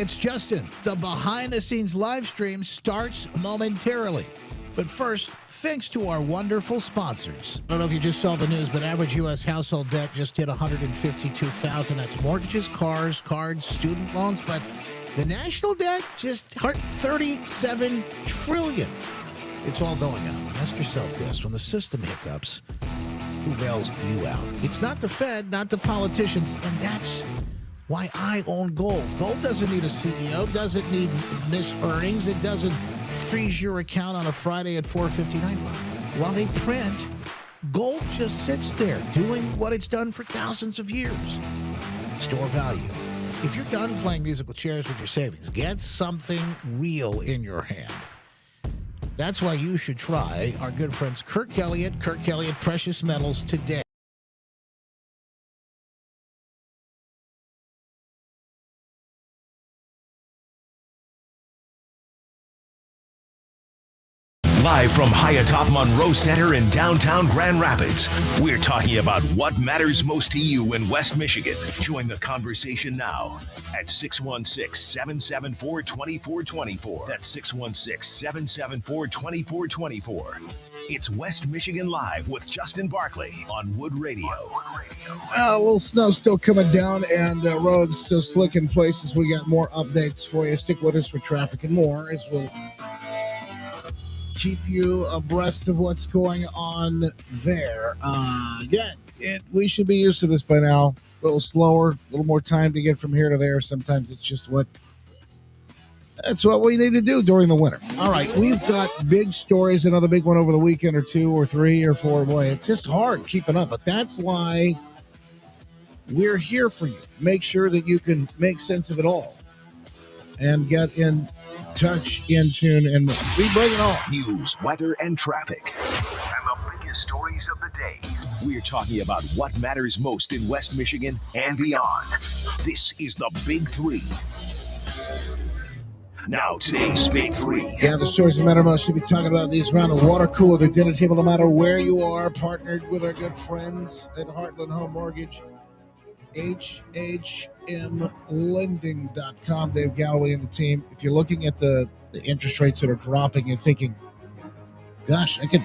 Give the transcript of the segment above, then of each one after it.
It's Justin. The behind-the-scenes live stream starts momentarily. But first, thanks to our wonderful sponsors. I don't know if you just saw the news, but average U.S. household debt just hit $152,000. That's mortgages, cars, cards, student loans. But the national debt just hit $37 trillion. It's all going up. Ask yourself this. When the system hiccups, who bails you out? It's not the Fed, not the politicians, and that's why I own gold. Gold doesn't need a CEO, doesn't need missed earnings. It doesn't freeze your account on a Friday at 4:59. While they print, gold just sits there doing what it's done for thousands of years. Store value. If you're done playing musical chairs with your savings, get something real in your hand. That's why you should try our good friends Kirk Elliott Precious Metals today. Live from high atop Monroe Center in downtown Grand Rapids, we're talking about what matters most to you in West Michigan. Join the conversation now at 616-774-2424. That's 616-774-2424. It's West Michigan Live with Justin Barkley on Wood Radio. A little snow still coming down and roads still slick in places. We got more updates for you. Stick with us for traffic and more as we'll keep you abreast of what's going on there. We should be used to this by now. A little slower, a little more time to get from here to there. Sometimes it's just that's what we need to do during the winter. All right, we've got big stories, another big one over the weekend or two or three or four. Boy, it's just hard keeping up, but that's why we're here for you. Make sure that you can make sense of it all and get in touch, in tune, and we bring it all. News, weather, and traffic. And the biggest stories of the day. We're talking about what matters most in West Michigan and beyond. This is the Big Three. Now, today's Big Three. Yeah, the stories that matter most. Should be talking about these around the water cooler, the dinner table, no matter where you are. Partnered with our good friends at Heartland Home Mortgage. HHMlending.com. Dave Galloway and the team. If you're looking at the interest rates that are dropping and thinking, gosh, I could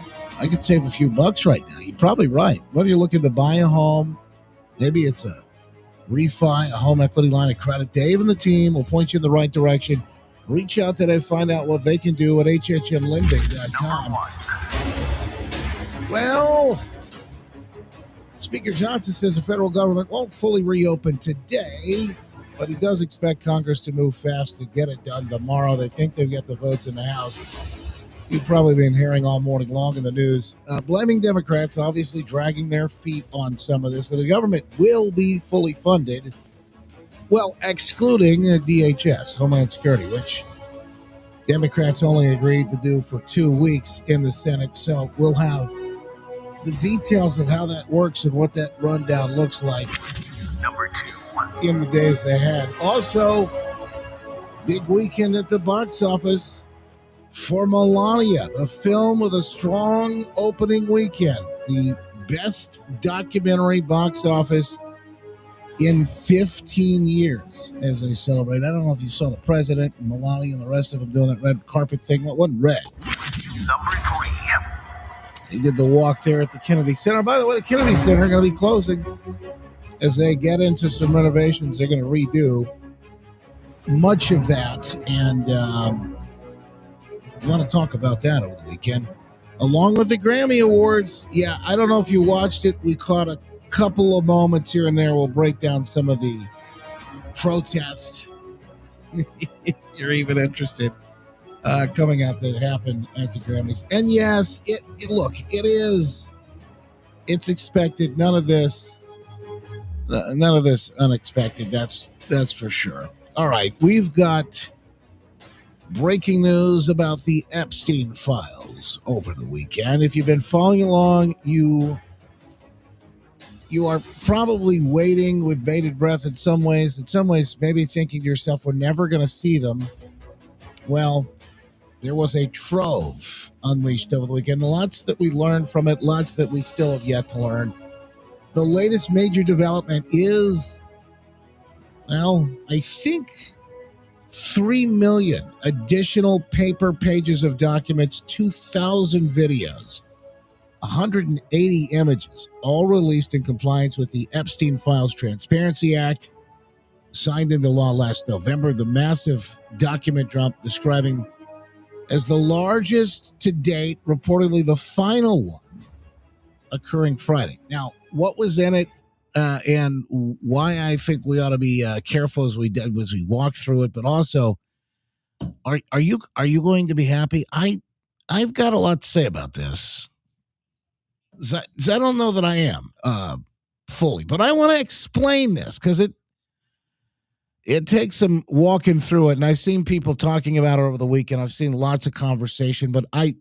save a few bucks right now, you're probably right. Whether you're looking to buy a home, maybe it's a refi, a home equity line of credit, Dave and the team will point you in the right direction. Reach out today, find out what they can do at HHMlending.com. Well, Speaker Johnson says the federal government won't fully reopen today, but he does expect Congress to move fast to get it done tomorrow. They think they've got the votes in the House. You've probably been hearing all morning long in the news. Blaming Democrats, obviously dragging their feet on some of this. So the government will be fully funded, well, excluding DHS, Homeland Security, which Democrats only agreed to do for 2 weeks in the Senate. So we'll have the details of how that works and what that rundown looks like Number 2 in the days ahead. Also, big weekend at the box office for Melania, the film with a strong opening weekend. The best documentary box office in 15 years as they celebrate. I don't know if you saw the president and Melania and the rest of them doing that red carpet thing. What wasn't red? Number 3. He did the walk there at the Kennedy Center. By the way, the Kennedy Center going to be closing as they get into some renovations. They're going to redo much of that, and I want to talk about that over the weekend, along with the Grammy Awards. Yeah, I don't know if you watched it. We caught a couple of moments here and there. We'll break down some of the protests if you're even interested. Coming out that happened at the Grammys. And yes, it's expected. None of this unexpected. That's for sure. All right. We've got breaking news about the Epstein files over the weekend. If you've been following along, you are probably waiting with bated breath in some ways, maybe thinking to yourself, we're never going to see them. Well, there was a trove unleashed over the weekend. Lots that we learned from it, lots that we still have yet to learn. The latest major development is, well, I think 3 million additional paper pages of documents, 2,000 videos, 180 images, all released in compliance with the Epstein Files Transparency Act, signed into law last November. The massive document drop describing as the largest to date, reportedly the final one, occurring Friday. Now, what was in it and why I think we ought to be careful as we walk through it, but also, are you going to be happy? I've got a lot to say about this. I don't know that I am fully, but I want to explain this because it takes some walking through it, and I've seen people talking about it over the weekend. I've seen lots of conversation, but I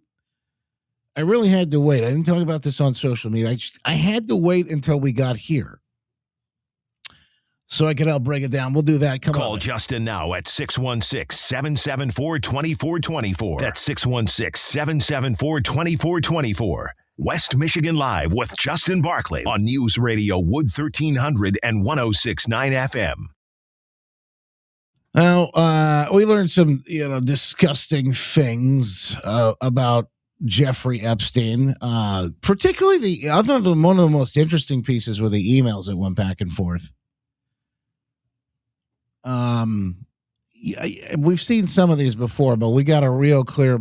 really had to wait. I didn't talk about this on social media. I had to wait until we got here so I could help break it down. We'll do that. Call Justin now at 616-774-2424. That's 616-774-2424. West Michigan Live with Justin Barclay on News Radio Wood 1300 and 106.9 FM. Now, we learned some, disgusting things about Jeffrey Epstein. Particularly one of the most interesting pieces were the emails that went back and forth. We've seen some of these before, but we got a real clear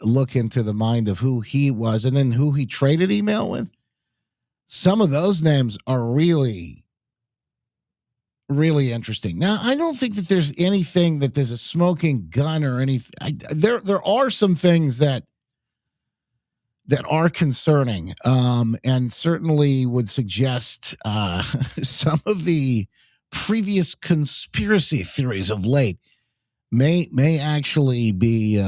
look into the mind of who he was and then who he traded email with. Some of those names are really, really interesting. Now, I don't think that there's anything that there's a smoking gun or anything. There are some things that are concerning, and certainly would suggest some of the previous conspiracy theories of late may actually be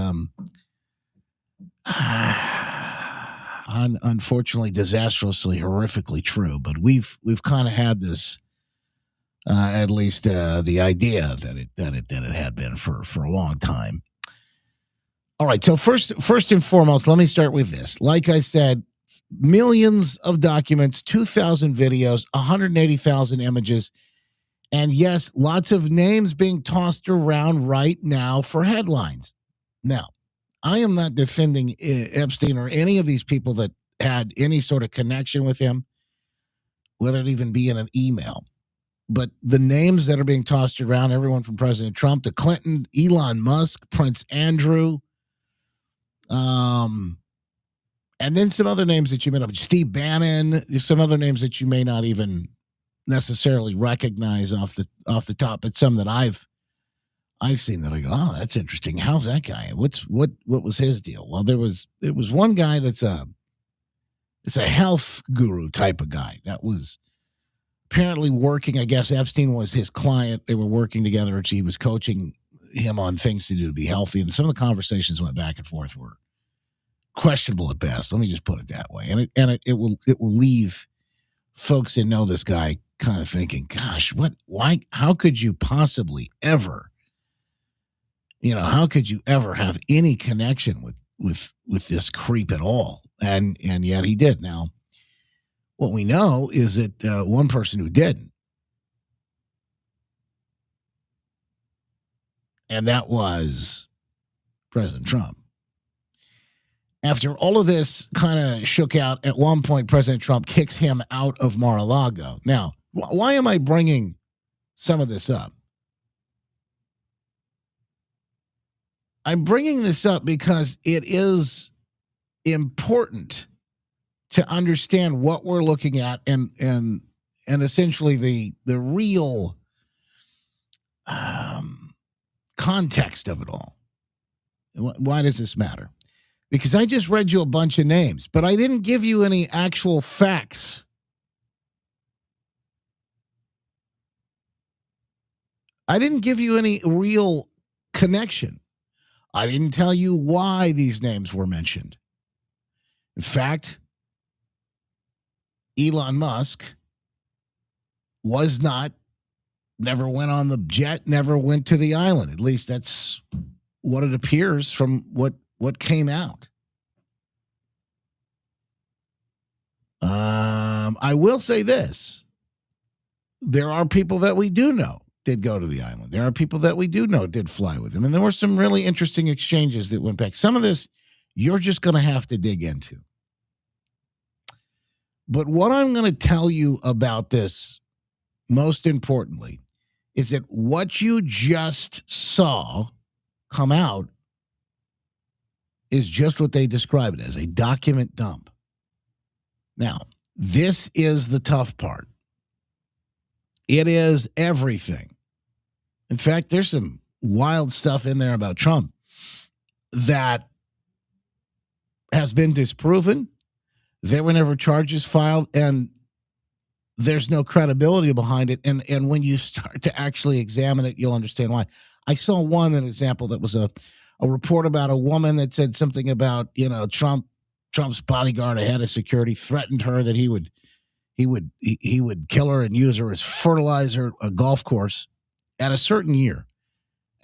unfortunately disastrously horrifically true. But we've kind of had this at least the idea that it had been for a long time. All right, so first and foremost, let me start with this. Like I said, millions of documents, 2,000 videos, 180,000 images, and yes, lots of names being tossed around right now for headlines. Now, I am not defending Epstein or any of these people that had any sort of connection with him, whether it even be in an email. But the names that are being tossed around, everyone from President Trump to Clinton, Elon Musk, Prince Andrew, and then some other names that you may not, Steve Bannon, some other names that you may not even necessarily recognize off the top, but some that I've seen that I go, oh, that's interesting. How's that guy? What was his deal? Well, it was one guy it's a health guru type of guy that was apparently working. I guess Epstein was his client. They were working together, and he was coaching him on things to do to be healthy. And some of the conversations went back and forth were questionable at best. Let me just put it that way. And it will leave folks that know this guy kind of thinking, gosh, why, how could you possibly ever, how could you ever have any connection with this creep at all? And yet he did. Now, what we know is that one person who didn't, and that was President Trump. After all of this kind of shook out, at one point, President Trump kicks him out of Mar-a-Lago. Now, why am I bringing some of this up? I'm bringing this up because it is important to understand what we're looking at and essentially the real context of it all. Why does this matter? Because I just read you a bunch of names, but I didn't give you any actual facts. I didn't give you any real connection. I didn't tell you why these names were mentioned. In fact, Elon Musk never went on the jet, never went to the island. At least that's what it appears from what came out. I will say this. There are people that we do know did go to the island. There are people that we do know did fly with him. And there were some really interesting exchanges that went back. Some of this you're just going to have to dig into. But what I'm going to tell you about this, most importantly, is that what you just saw come out is just what they describe it as, a document dump. Now, this is the tough part. It is everything. In fact, there's some wild stuff in there about Trump that has been disproven. There were never charges filed, and there's no credibility behind it. And when you start to actually examine it, you'll understand why. I saw an example that was a report about a woman that said something about, Trump's bodyguard, a head of security, threatened her that he would kill her and use her as fertilizer, a golf course at a certain year.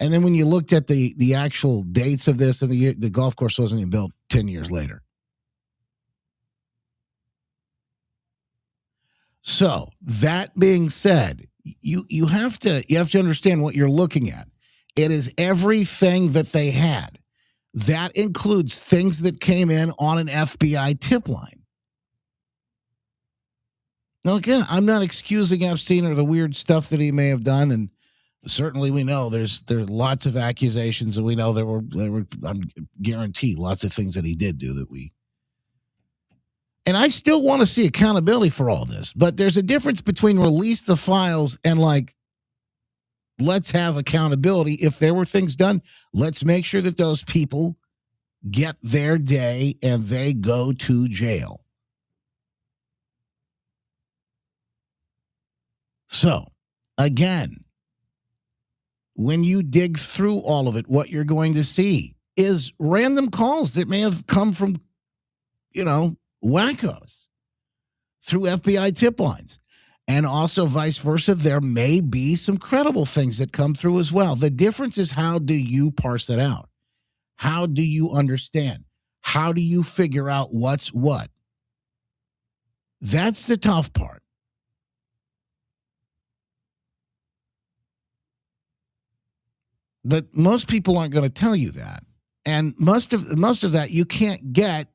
And then when you looked at the actual dates of this, and the golf course wasn't even built 10 years later. So that being said, you have to understand what you're looking at. It is everything that they had. That includes things that came in on an FBI tip line. Now, again, I'm not excusing Epstein or the weird stuff that he may have done, and certainly we know there's lots of accusations, and we know there were I guarantee lots of things that he did do that we. And I still want to see accountability for all this, but there's a difference between release the files and let's have accountability. If there were things done, let's make sure that those people get their day and they go to jail. So, again, when you dig through all of it, what you're going to see is random calls that may have come from, wackos through FBI tip lines. And also vice versa, there may be some credible things that come through as well. The difference is, how do you parse it out? How do you understand? How do you figure out what's what? That's the tough part. But most people aren't going to tell you that. And most of that you can't get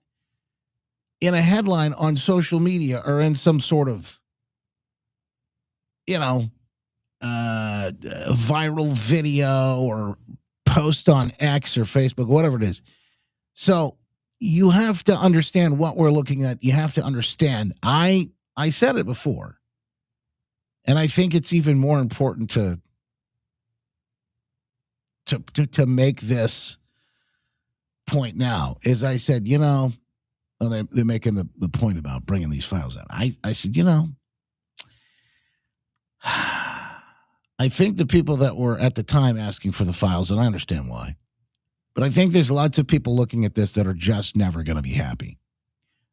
in a headline on social media or in some sort of, viral video or post on X or Facebook, whatever it is. So you have to understand what we're looking at. You have to understand. I said it before, and I think it's even more important to make this point now. As I said, they're making the point about bringing these files out. I said, I think the people that were at the time asking for the files, and I understand why, but I think there's lots of people looking at this that are just never going to be happy.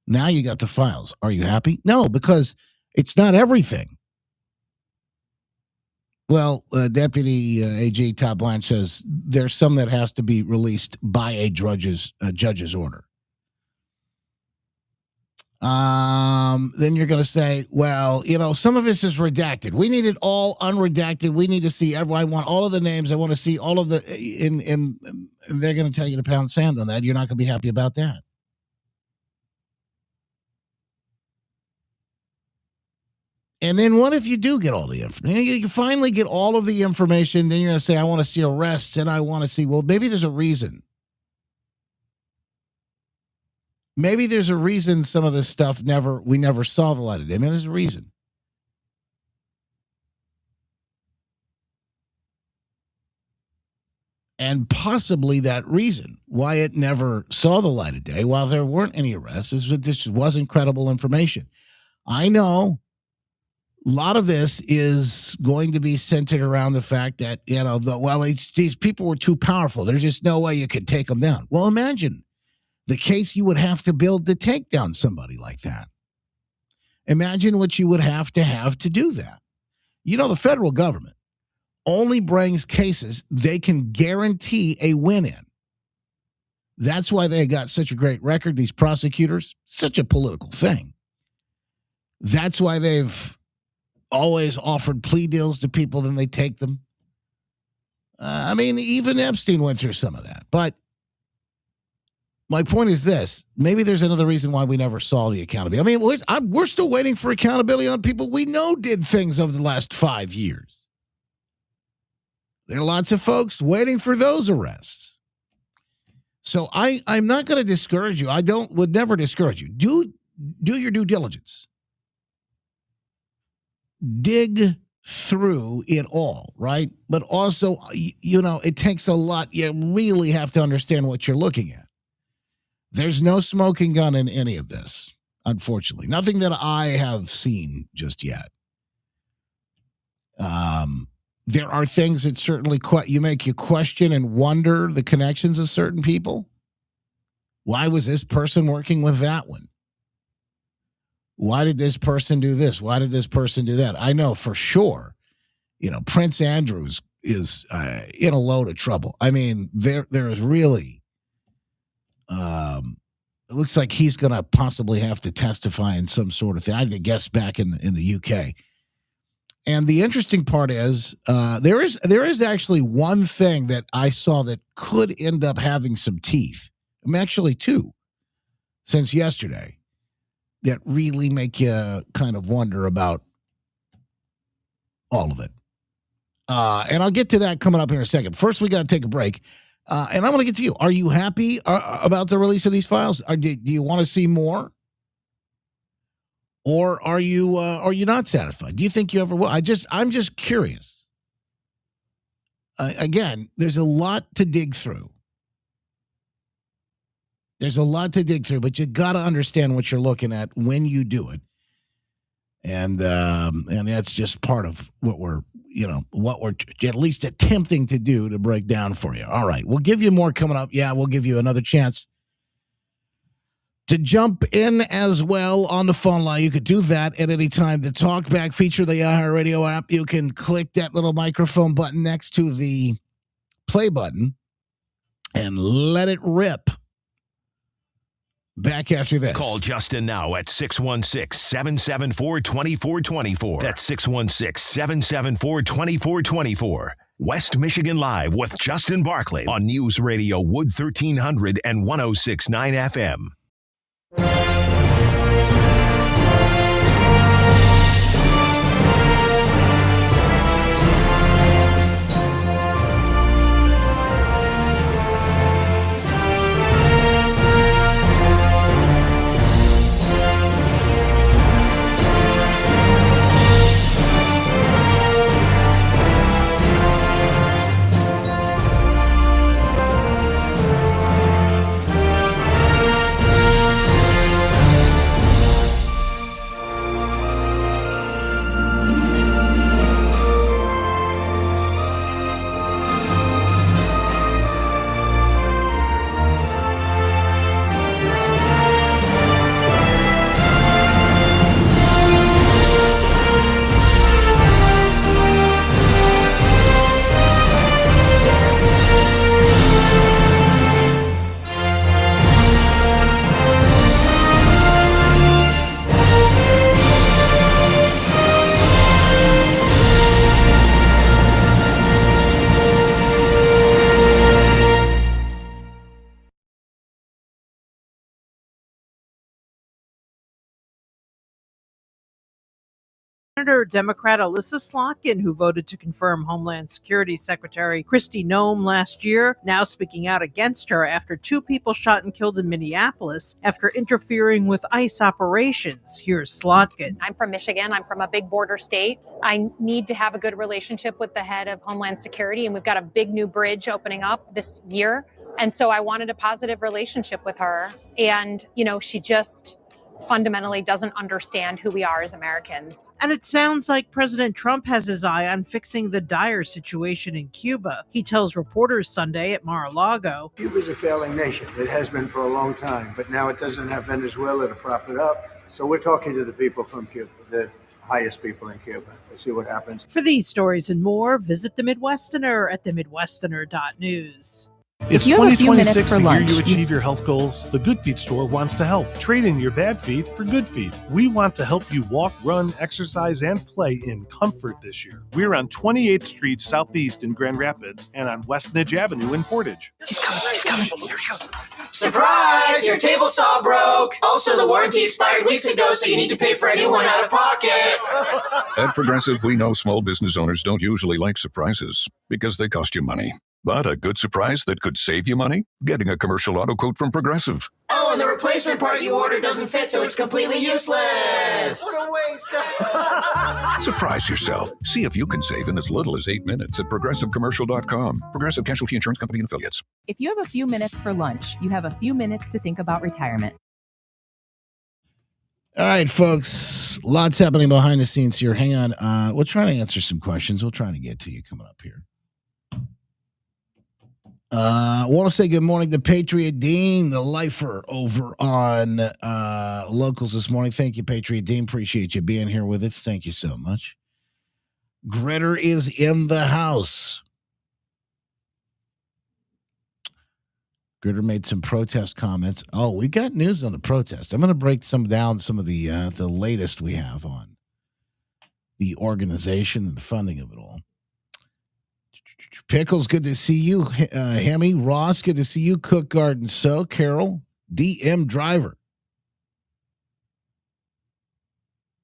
Now you got the files. Are you happy? No, because it's not everything. Well, Deputy AG Todd Blanche says there's some that has to be released by a judge's order. Then you're going to say, well, some of this is redacted. We need it all unredacted. We need to see I want all of the names. I want to see all of the, and they're going to tell you to pound sand on that. You're not going to be happy about that. And then what if you do get all the information? You finally get all of the information. Then you're going to say, I want to see arrests, and I want to see, well, maybe there's a reason. Maybe there's a reason some of this stuff we never saw the light of day. I mean, there's a reason. And possibly that reason why it never saw the light of day, while there weren't any arrests, is that this wasn't credible information. I know a lot of this is going to be centered around the fact that, these people were too powerful. There's just no way you could take them down. Well, imagine the case you would have to build to take down somebody like that. Imagine what you would have to do that. The federal government only brings cases they can guarantee a win in. That's why they got such a great record, these prosecutors, such a political thing. That's why they've always offered plea deals to people, then they take them. I mean, even Epstein went through some of that. But my point is this. Maybe there's another reason why we never saw the accountability. I mean, we're still waiting for accountability on people we know did things over the last 5 years. There are lots of folks waiting for those arrests. So I'm not going to discourage you. Would never discourage you. Do your due diligence. Dig through it all, right? But also, it takes a lot. You really have to understand what you're looking at. There's no smoking gun in any of this, unfortunately. Nothing that I have seen just yet. There are things that certainly make you question and wonder the connections of certain people. Why was this person working with that one? Why did this person do this? Why did this person do that? I know for sure, Prince Andrews is in a load of trouble. I mean, there is really, it looks like he's going to possibly have to testify in some sort of thing. I guess back in the UK. And the interesting part is there is actually one thing that I saw that could end up having some teeth. I mean, actually two since yesterday that really make you kind of wonder about all of it. And I'll get to that coming up here in a second. First, we got to take a break. And I'm going to get to you. Are you happy about the release of these files? Do you want to see more? Or are you not satisfied? Do you think you ever will? I'm just curious. Again, there's a lot to dig through. There's a lot to dig through, but you got to understand what you're looking at when you do it. And that's just part of what we're at least attempting to do to break down for you. All right. We'll give you more coming up. Yeah, we'll give you another chance to jump in as well on the phone line. You could do that at any time. The Talkback feature, the iHeartRadio app, you can click that little microphone button next to the play button and let it rip. Back after this. Call Justin now at 616-774-2424. That's 616-774-2424. West Michigan Live with Justin Barclay on News Radio Wood 1300 and 106.9 FM. Senator Democrat Alyssa Slotkin, who voted to confirm Homeland Security Secretary Kristi Noem last year, now speaking out against her after two people shot and killed in Minneapolis after interfering with ICE operations. Here's Slotkin. I'm from Michigan. I'm from a big border state. I need to have a good relationship with the head of Homeland Security, and we've got a big new bridge opening up this year. And so I wanted a positive relationship with her. And, she just fundamentally doesn't understand who we are as Americans. And it sounds like President Trump has his eye on fixing the dire situation in Cuba. He tells reporters Sunday at Mar-a-Lago, Cuba's a failing nation. It has been for a long time, but now it doesn't have Venezuela to prop it up. So we're talking to the people from Cuba, the highest people in Cuba. Let's see what happens. For these stories and more, visit The Midwesterner at themidwesterner.news. It's If you have a few minutes 2026, for the year lunch, you achieve your health goals. The Good Feet store wants to help. Trade in your bad feet for good feet. We want to help you walk, run, exercise, and play in comfort this year. We're on 28th Street Southeast in Grand Rapids and on West Nidge Avenue in Portage. He's coming. Here he goes. Surprise! Your table saw broke. Also, the warranty expired weeks ago, so you need to pay for a new one out of pocket. At Progressive, we know small business owners don't usually like surprises because they cost you money. But a good surprise that could save you money? Getting a commercial auto quote from Progressive. Oh, and the replacement part you ordered doesn't fit, so it's completely useless. What a waste. Surprise yourself. See if you can save in as little as 8 minutes at ProgressiveCommercial.com. Progressive Casualty Insurance Company and Affiliates. if you have a few minutes for lunch, you have a few minutes to think about retirement. All right, folks. Lots happening behind the scenes here. Hang on. We'll try to answer some questions. We'll try to get to you coming up here. I want to say good morning to Patriot Dean, the lifer over on Locals this morning. Thank you, Patriot Dean. Appreciate you being here with us. Thank you so much. Gritter is in the house. Gritter made some protest comments. Oh, we got news on the protest. I'm going to break some of the latest we have on the organization and the funding of it all. Pickles, good to see you. Hemi, Ross, good to see you. Cook Garden So, Carol, DM Driver.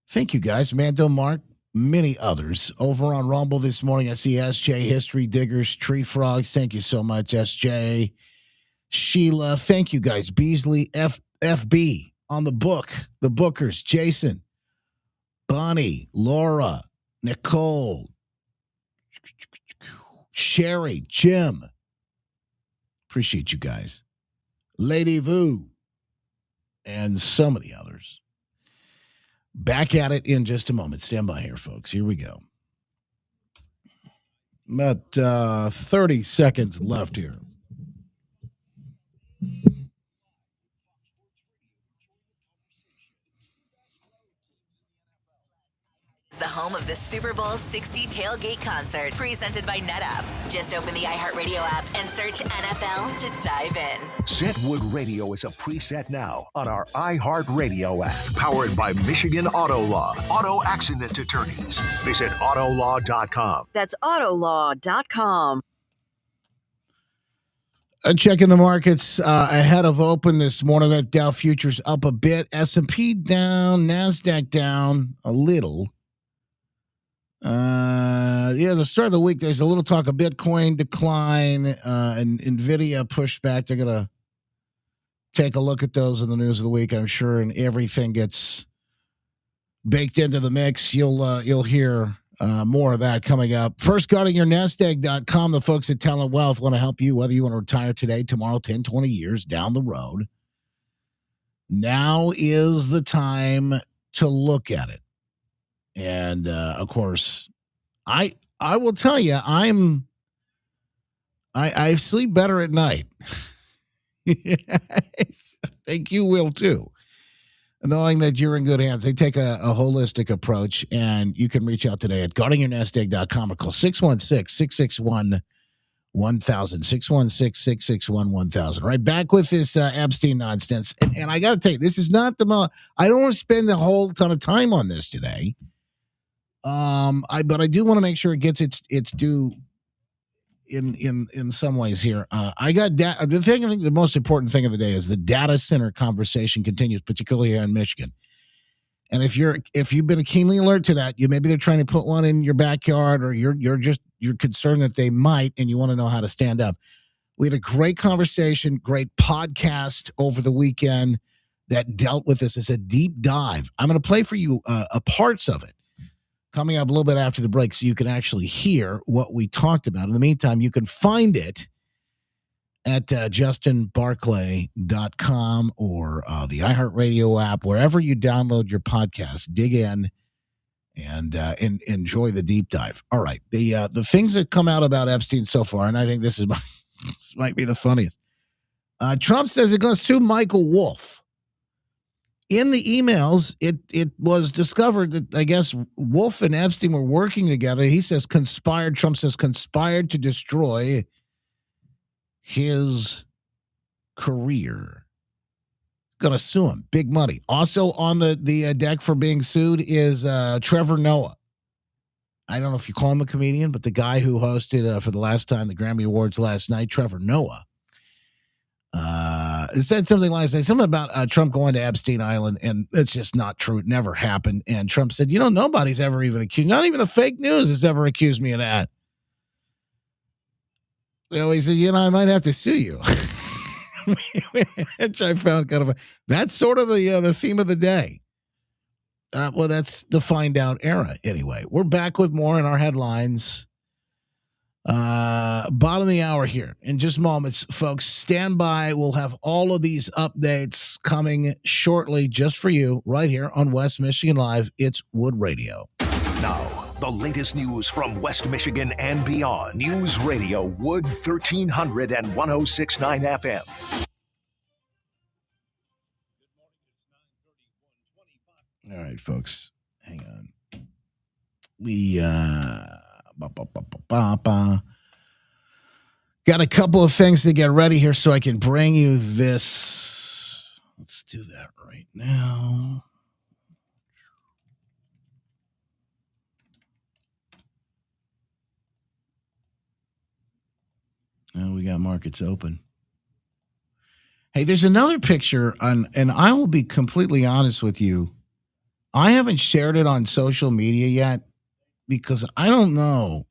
Thank you, guys. Mando, Mark, many others. Over on Rumble this morning, I see SJ, History Diggers, Tree Frogs. Thank you so much, SJ. Sheila, thank you, guys. Beasley, FB on the Bookers, Jason, Bonnie, Laura, Nicole, Sherry, Jim. Appreciate you guys. Lady Vu, and so many others. Back at it in just a moment. Stand by here, folks. Here we go. About 30 seconds left here. The home of the Super Bowl 60 tailgate concert, presented by NetApp. Just open the iHeartRadio app and search NFL to dive in. Set Wood Radio is a preset now on our iHeartRadio app. Powered by Michigan Auto Law. Auto accident attorneys. Visit autolaw.com. That's autolaw.com. Checking the markets ahead of open this morning. That Dow futures up a bit. S&P down. NASDAQ down a little. The start of the week, there's a little talk of Bitcoin decline and NVIDIA pushback. They're going to take a look at those in the news of the week, I'm sure, and everything gets baked into the mix. You'll hear more of that coming up. First, guardingyournest.com. The folks at Talent Wealth want to help you, whether you want to retire today, tomorrow, 10, 20 years down the road. Now is the time to look at it. And of course, I will tell you, I sleep better at night. I think you will too. Knowing that you're in good hands. They take a holistic approach, and you can reach out today at guardingyournest.com or call 616-661-1000. 616-661-1000. Right, back with this Epstein nonsense. And I got to tell you, this is not the most, I don't want to spend a whole ton of time on this today. But I do want to make sure it gets its due in some ways here. I got the thing. I think the most important thing of the day is the data center conversation continues, particularly here in Michigan. And if you've been keenly alert to that, maybe they're trying to put one in your backyard, or you're concerned that they might, and you want to know how to stand up. We had a great conversation, great podcast over the weekend that dealt with this. It's a deep dive. I'm going to play for you parts of it coming up a little bit after the break, so you can actually hear what we talked about. In the meantime, you can find it at justinbarclay.com or the iHeartRadio app, wherever you download your podcast. Dig in and enjoy the deep dive. All right, the things that come out about Epstein so far, and I think this might be the funniest. Trump says he's going to sue Michael Wolff. In the emails, it was discovered that, I guess, Wolff and Epstein were working together. He says conspired. Trump says conspired to destroy his career. Gonna sue him. Big money. Also on the deck for being sued is Trevor Noah. I don't know if you call him a comedian, but the guy who hosted for the last time the Grammy Awards last night, Trevor Noah, said something last night, something about Trump going to Epstein Island, and it's just not true. It never happened. And Trump said, nobody's ever even accused, not even the fake news has ever accused me of that. He said, I might have to sue you. Which I found kind of that's sort of the theme of the day. Well, that's the find out era. Anyway, we're back with more in our headlines. Bottom of the hour here in just moments, folks. Stand by. We'll have all of these updates coming shortly just for you right here on West Michigan Live. It's Wood Radio. Now, the latest news from West Michigan and beyond. News Radio Wood 1300 and 106.9 FM. All right, folks. Hang on. We got a couple of things to get ready here so I can bring you this. Let's do that right now. Oh, we got markets open. Hey, there's another picture and I will be completely honest with you. I haven't shared it on social media yet because I don't know.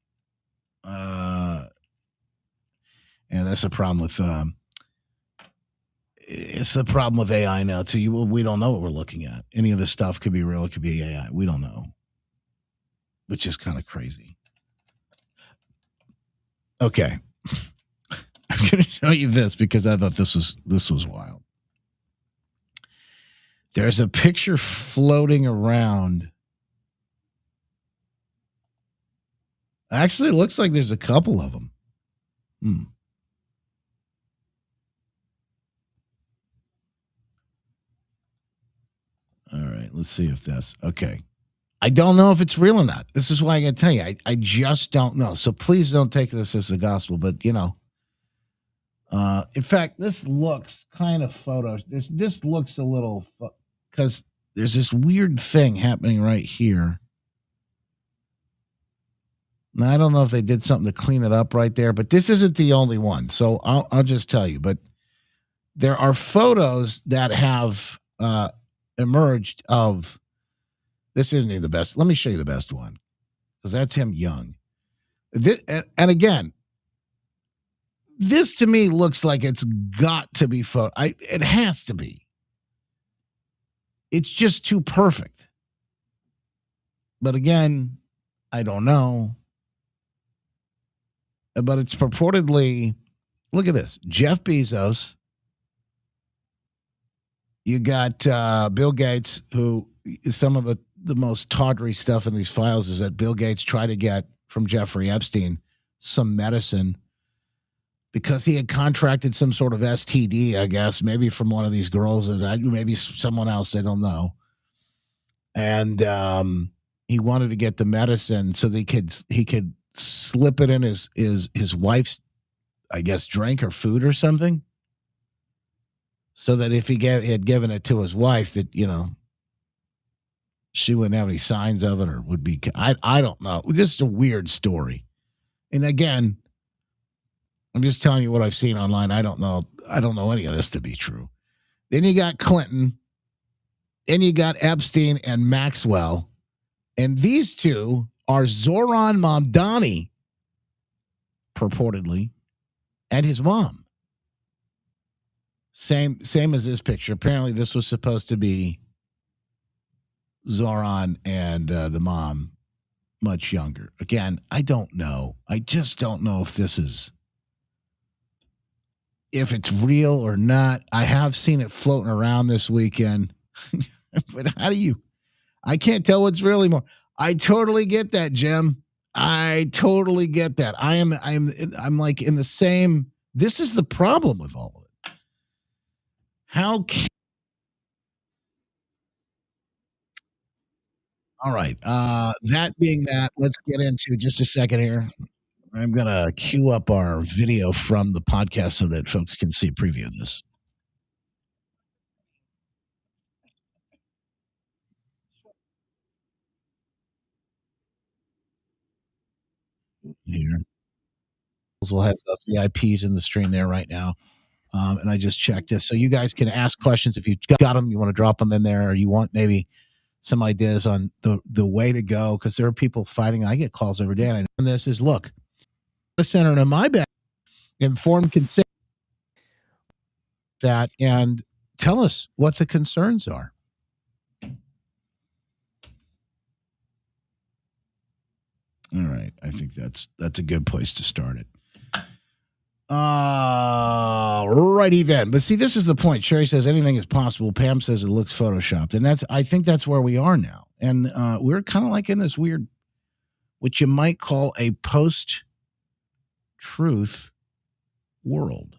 And that's the problem with it's the problem with AI now too. We don't know what we're looking at. Any of this stuff could be real, it could be AI. We don't know. Which is kind of crazy. Okay. I'm going to show you this because I thought this was wild. There's a picture floating around. Actually, it looks like there's a couple of them. All right, let's see if that's okay. I don't know if it's real or not. This is why I got to tell you. I just don't know. So please don't take this as the gospel, but in fact, this looks kind of this looks a little because there's this weird thing happening right here. Now, I don't know if they did something to clean it up right there, but this isn't the only one. So I'll just tell you. But there are photos that have emerged of. This isn't even the best. Let me show you the best one because that's him young. And again, this to me looks like it's got to be photo. It has to be. It's just too perfect. But again, I don't know. But it's purportedly, look at this. Jeff Bezos. You got Bill Gates, who some of the most tawdry stuff in these files is that Bill Gates tried to get from Jeffrey Epstein some medicine because he had contracted some sort of STD, I guess, maybe from one of these girls, and maybe someone else, I don't know. And he wanted to get the medicine so that he could slip it in his wife's, I guess, drink or food or something, so that if he had given it to his wife, that she wouldn't have any signs of it or would be. I don't know. This is a weird story, and again, I'm just telling you what I've seen online. I don't know any of this to be true. Then you got Clinton. Then you got Epstein and Maxwell. And these two are Zoran Mamdani, purportedly, and his mom. Same as this picture. Apparently, this was supposed to be Zoran and the mom, much younger. Again, I don't know. I just don't know if it's real or not. I have seen it floating around this weekend. But I can't tell what's real anymore. I totally get that, Jim. I totally get that. I'm like in the same. This is the problem with all of it. All right. That being that, let's get into just a second here. I'm going to queue up our video from the podcast so that folks can see a preview of this. Here. We'll have the VIPs in the stream there right now. And I just checked this. So you guys can ask questions if you got them, you want to drop them in there, or you want maybe some ideas on the way to go, because there are people fighting. I get calls every day. And this is, look, the center in my back, informed consent that, and tell us what the concerns are. All right. I think that's a good place to start it. Righty then. But see, this is the point. Sherry says anything is possible. Pam says it looks photoshopped. And I think that's where we are now. And we're kind of like in this weird, what you might call a post-truth world.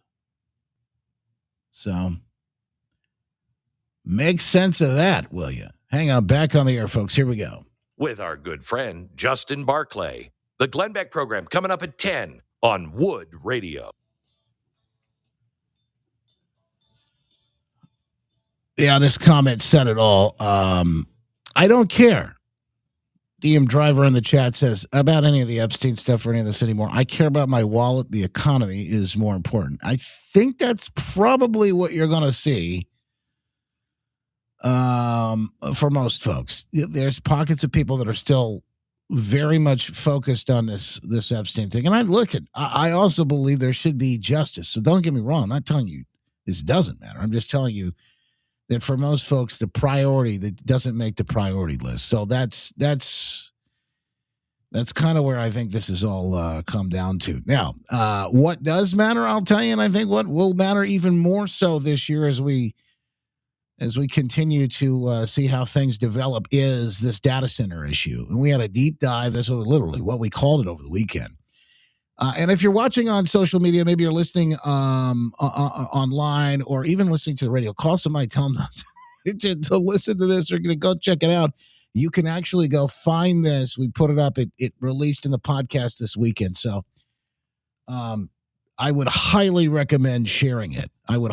So make sense of that, will you? Hang on, back on the air, folks. Here we go. With our good friend, Justin Barclay. The Glenn Beck program coming up at 10 on Wood Radio. Yeah, this comment said it all. I don't care. DM Driver in the chat says about any of the Epstein stuff or any of this anymore. I care about my wallet. The economy is more important. I think that's probably what you're going to see for most folks. There's pockets of people that are still very much focused on this Epstein thing. And I also believe there should be justice. So don't get me wrong. I'm not telling you this doesn't matter. I'm just telling you that for most folks, the priority that doesn't make the priority list. So that's kind of where I think this is all come down to. Now, what does matter, I'll tell you, and I think what will matter even more so this year as we continue to see how things develop is this data center issue. And we had a deep dive. This was literally what we called it over the weekend. And if you're watching on social media, maybe you're listening online or even listening to the radio, call somebody, tell them to listen to this or to go check it out. You can actually go find this. We put it up. It released in the podcast this weekend. So I would highly recommend sharing it. And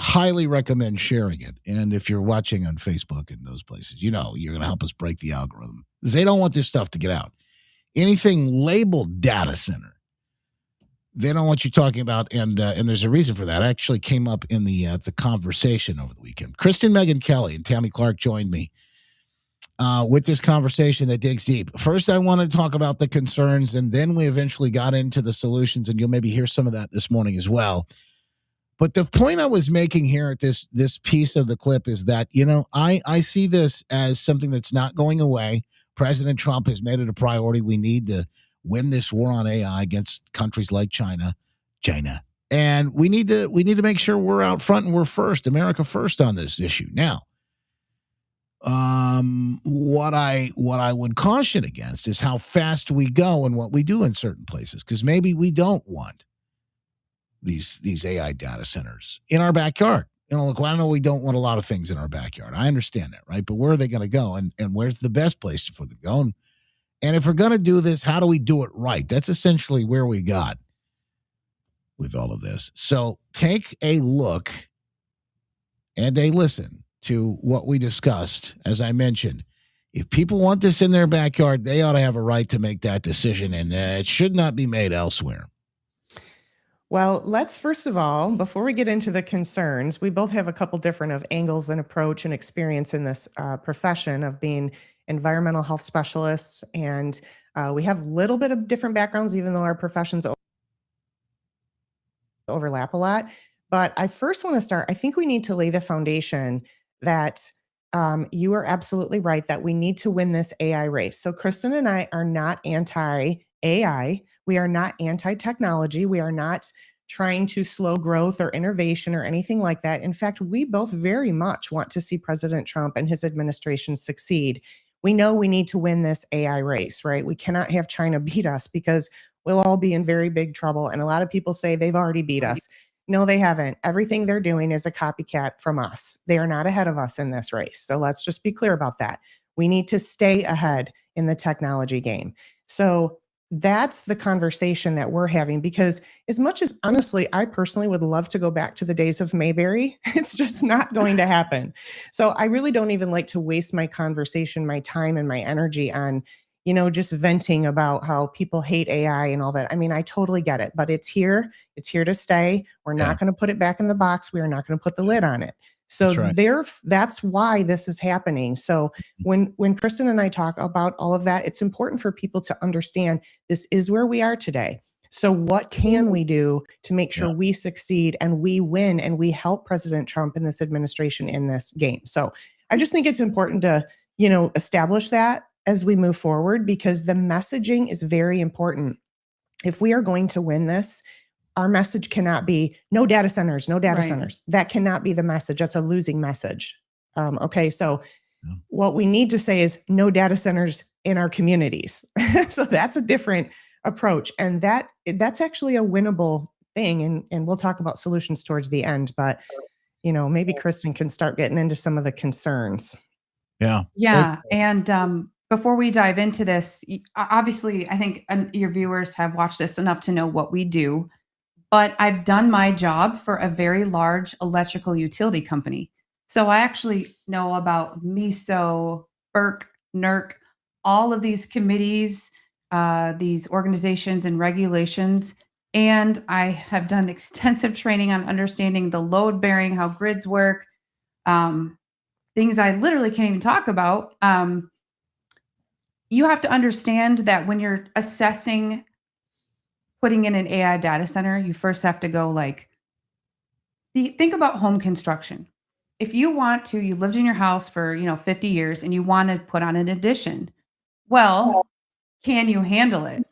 if you're watching on Facebook and those places, you're going to help us break the algorithm. They don't want this stuff to get out. Anything labeled data center, they don't want you talking about, and there's a reason for that. It actually came up in the conversation over the weekend. Kristen, Megyn Kelly, and Tammy Clark joined me with this conversation that digs deep. First, I want to talk about the concerns, and then we eventually got into the solutions, and you'll maybe hear some of that this morning as well. But the point I was making here at this piece of the clip is that, I see this as something that's not going away. President Trump has made it a priority. We need to win this war on AI against countries like China. And we need to make sure we're out front and we're first, America first on this issue. Now, what I would caution against is how fast we go and what we do in certain places, because maybe we don't want these AI data centers in our backyard. Look, I know we don't want a lot of things in our backyard. I understand that, right? But where are they going to go, and where's the best place for them to go? And if we're going to do this, how do we do it right? That's essentially where we got with all of this. So take a look and a listen to what we discussed. As I mentioned, if people want this in their backyard, they ought to have a right to make that decision, and it should not be made elsewhere. Well, let's first of all, before we get into the concerns, we both have a couple different of angles and approach and experience in this profession of being environmental health specialists. And we have a little bit of different backgrounds, even though our professions overlap a lot. But I first want to start, I think we need to lay the foundation that you are absolutely right that we need to win this AI race. So Kristen and I are not anti-AI. We are not anti-technology. We are not trying to slow growth or innovation or anything like that. In fact, we both very much want to see President Trump and his administration succeed. We know we need to win this AI race, right? We cannot have China beat us because we'll all be in very big trouble. And a lot of people say they've already beat us. No, they haven't. Everything they're doing is a copycat from us. They are not ahead of us in this race. So let's just be clear about that. We need to stay ahead in the technology game. So that's the conversation that we're having, because as much as honestly, I personally would love to go back to the days of Mayberry, it's just not going to happen. So I really don't even like to waste my conversation, my time and my energy on, just venting about how people hate AI and all that. I mean, I totally get it, but it's here to stay. We're not going to put it back in the box. We are not going to put the lid on it. So That's right. that's why this is happening. So when Kristen and I talk about all of that, it's important for people to understand this is where we are today. So what can we do to make sure we succeed and we win and we help President Trump and this administration in this game? So I just think it's important to, establish that as we move forward, because the messaging is very important. If we are going to win this, our message cannot be no data centers, no data centers. That cannot be the message. That's a losing message. Okay, so what we need to say is no data centers in our communities. So that's a different approach, and that's actually a winnable thing. And we'll talk about solutions towards the end, but maybe Kristen can start getting into some of the concerns. Yeah. And before we dive into this, obviously, I think your viewers have watched this enough to know what we do. But I've done my job for a very large electrical utility company. So I actually know about MISO, FERC, NERC, all of these committees, these organizations and regulations. And I have done extensive training on understanding the load bearing, how grids work, things I literally can't even talk about. You have to understand that when you're assessing putting in an AI data center, you first have to go think about home construction. If you lived in your house for, 50 years and you want to put on an addition, well, can you handle it?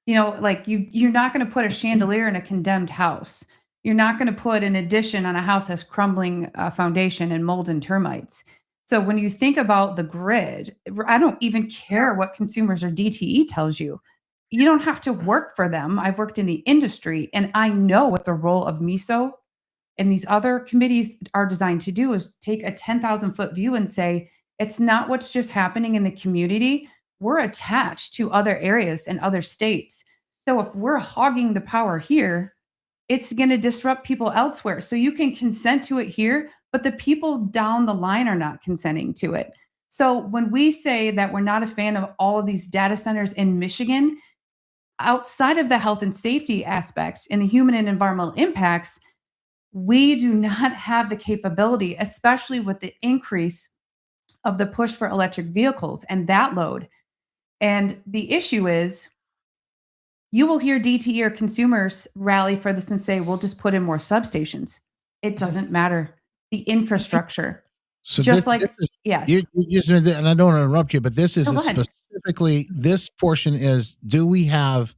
You're not going to put a chandelier in a condemned house. You're not going to put an addition on a house that's crumbling foundation and mold and termites. So when you think about the grid, I don't even care what consumers or DTE tells you. You don't have to work for them. I've worked in the industry and I know what the role of MISO and these other committees are designed to do is take a 10,000 foot view and say, it's not what's just happening in the community. We're attached to other areas and other states. So if we're hogging the power here, it's going to disrupt people elsewhere. So you can consent to it here, but the people down the line are not consenting to it. So when we say that we're not a fan of all of these data centers in Michigan, outside of the health and safety aspect and the human and environmental impacts, we do not have the capability, especially with the increase of the push for electric vehicles and that load. And the issue is, you will hear DTE or consumers rally for this and say, we'll just put in more substations. It doesn't matter. The infrastructure. So just yes. And I don't want to interrupt you, but this is specifically, this portion is, do we have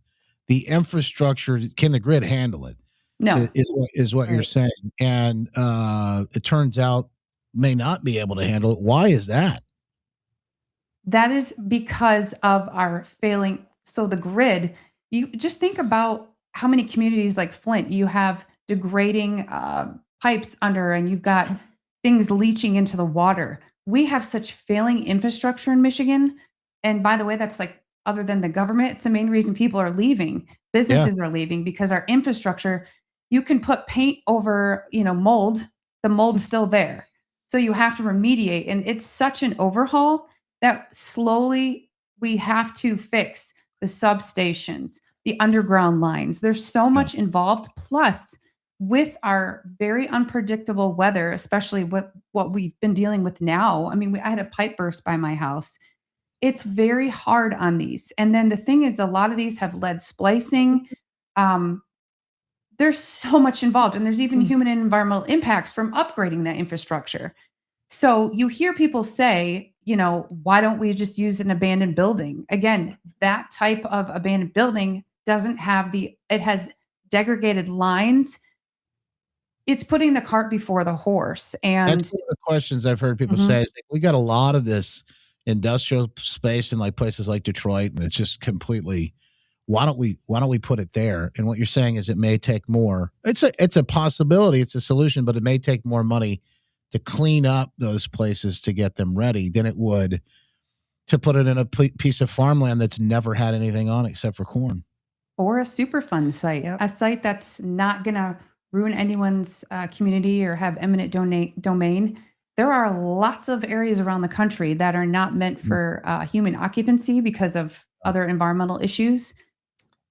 the infrastructure? Can the grid handle it? No. Is what you're saying. And it turns out may not be able to handle it. Why is that? That is because of our failing. So the grid, you just think about how many communities like Flint, you have degrading pipes under, and you've got things leaching into the water. We have such failing infrastructure in Michigan. And by the way, that's other than the government, it's the main reason people are leaving. Businesses are leaving because our infrastructure, you can put paint over, mold, the mold's still there. So you have to remediate. And it's such an overhaul that slowly we have to fix the substations, the underground lines. There's so much involved. Plus, with our very unpredictable weather, especially with what we've been dealing with now. I mean, I had a pipe burst by my house. It's very hard on these. And then the thing is, a lot of these have lead splicing. There's so much involved. And there's even human and environmental impacts from upgrading that infrastructure. So you hear people say, why don't we just use an abandoned building? Again, that type of abandoned building doesn't have it has degraded lines. It's putting the cart before the horse. And that's one of the questions I've heard people say. Is we got a lot of this industrial space in places like Detroit, and it's just completely, why don't we put it there? And what you're saying is it may take more. It's a possibility, it's a solution, but it may take more money to clean up those places to get them ready than it would to put it in a piece of farmland that's never had anything on it except for corn. Or a Superfund site, a site that's not going to ruin anyone's community or have eminent domain. There are lots of areas around the country that are not meant for human occupancy because of other environmental issues.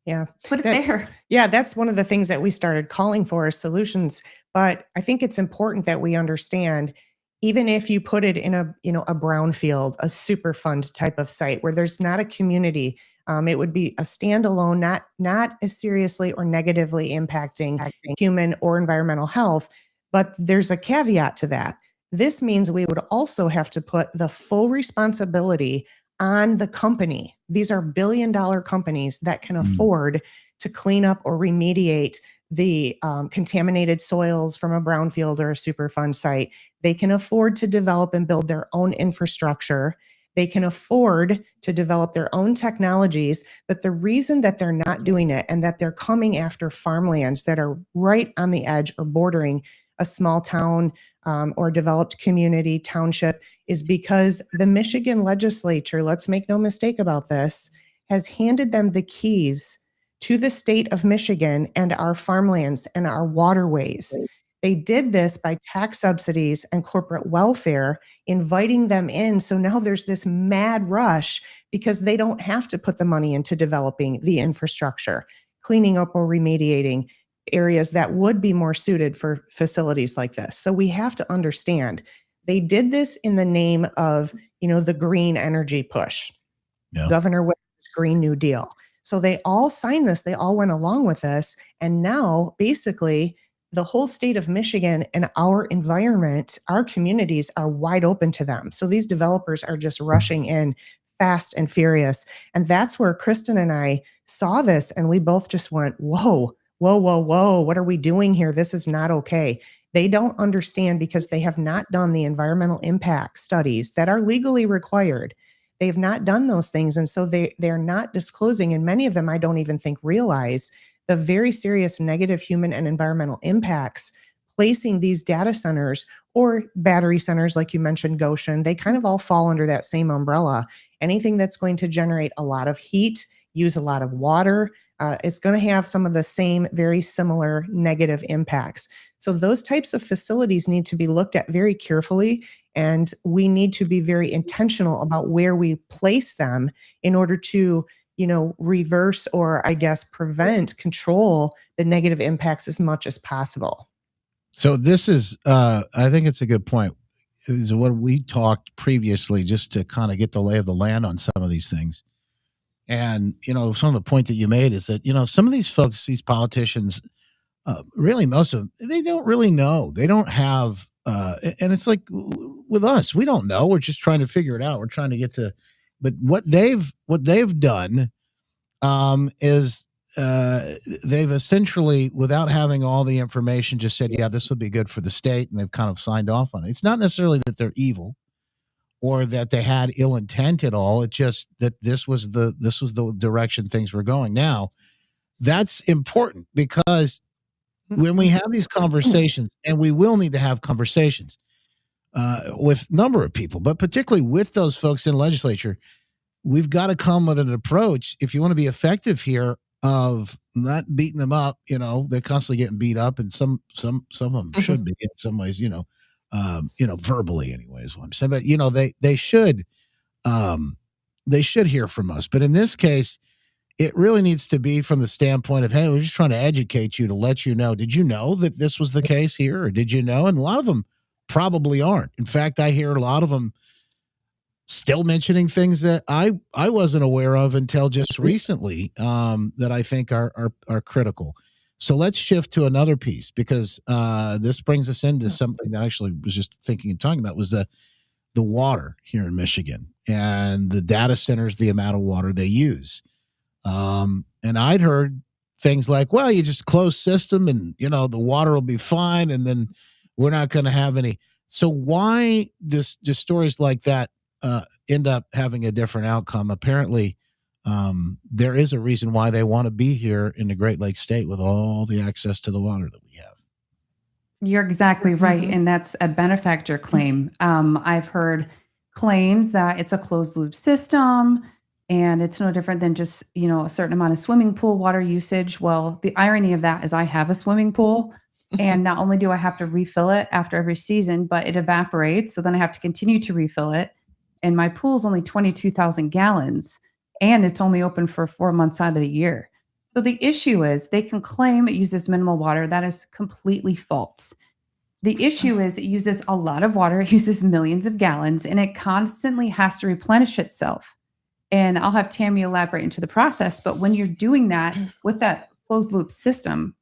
Yeah. Put it there. Yeah, that's one of the things that we started calling for as solutions. But I think it's important that we understand, even if you put it in a brownfield, a Superfund type of site where there's not a community, it would be a standalone, not as seriously or negatively impacting human or environmental health. But there's a caveat to that. This means we would also have to put the full responsibility on the company. These are billion-dollar companies that can afford to clean up or remediate the contaminated soils from a brownfield or a Superfund site. They can afford to develop and build their own infrastructure. They can afford to develop their own technologies. But the reason that they're not doing it and that they're coming after farmlands that are right on the edge or bordering a small town or developed community township is because the Michigan legislature, let's make no mistake about this, has handed them the keys to the state of Michigan and our farmlands and our waterways. They did this by tax subsidies and corporate welfare, inviting them in. So now there's this mad rush because they don't have to put the money into developing the infrastructure, cleaning up or remediating areas that would be more suited for facilities like this. So we have to understand they did this in the name of, the green energy push. Yeah. Governor Whitmer's Green New Deal. So they all signed this. They all went along with this. And now basically the whole state of Michigan and our environment, our communities are wide open to them. So these developers are just rushing in fast and furious. And that's where Kristen and I saw this and we both just went, whoa, what are we doing here? This is not okay. They don't understand because they have not done the environmental impact studies that are legally required. They've not done those things. And so they're not disclosing, and many of them I don't even think realize the very serious negative human and environmental impacts placing these data centers or battery centers, like you mentioned, Goshen, they kind of all fall under that same umbrella. Anything that's going to generate a lot of heat, use a lot of water, it's going to have some of the same very similar negative impacts. So those types of facilities need to be looked at very carefully, and we need to be very intentional about where we place them in order to, reverse or I guess control the negative impacts as much as possible. So this is, I think it's a good point. Is what we talked previously, just to kind of get the lay of the land on some of these things. And, some of the point that you made is that, some of these folks, these politicians, really most of them, they don't really know. They don't have, and it's like with us, we don't know. We're just trying to figure it out. We're trying to get to, but what they've done is they've essentially, without having all the information, just said, yeah, this would be good for the state. And they've kind of signed off on it. It's not necessarily that they're evil or that they had ill intent at all. It's just that this was the direction things were going. Now, that's important because when we have these conversations, and we will need to have conversations with a number of people, but particularly with those folks in legislature, we've got to come with an approach, if you want to be effective here, of not beating them up. They're constantly getting beat up, and some of them should be in some ways, verbally anyways, what I'm saying, but they should hear from us. But in this case, it really needs to be from the standpoint of, hey, we're just trying to educate you, to let you know, did you know that this was the case here? Or did you know? And a lot of them probably aren't. In fact, I hear a lot of them still mentioning things that I wasn't aware of until just recently, that I think are critical. So let's shift to another piece, because this brings us into something that I actually was just thinking and talking about, was the water here in Michigan and the data centers, the amount of water they use. And I'd heard things like, well, you just close system and, the water will be fine, and then we're not going to have any. So why does stories like that end up having a different outcome? Apparently, there is a reason why they want to be here in the Great Lakes state with all the access to the water that we have. You're exactly right. And that's a benefactor claim. I've heard claims that it's a closed loop system and it's no different than just, a certain amount of swimming pool water usage. Well, the irony of that is I have a swimming pool and not only do I have to refill it after every season, but it evaporates. So then I have to continue to refill it. And my pool's only 22,000 gallons and it's only open for 4 months out of the year. So the issue is they can claim it uses minimal water. That is completely false. The issue is it uses a lot of water, it uses millions of gallons, and it constantly has to replenish itself. And I'll have Tammy elaborate into the process, but when you're doing that with that closed loop system,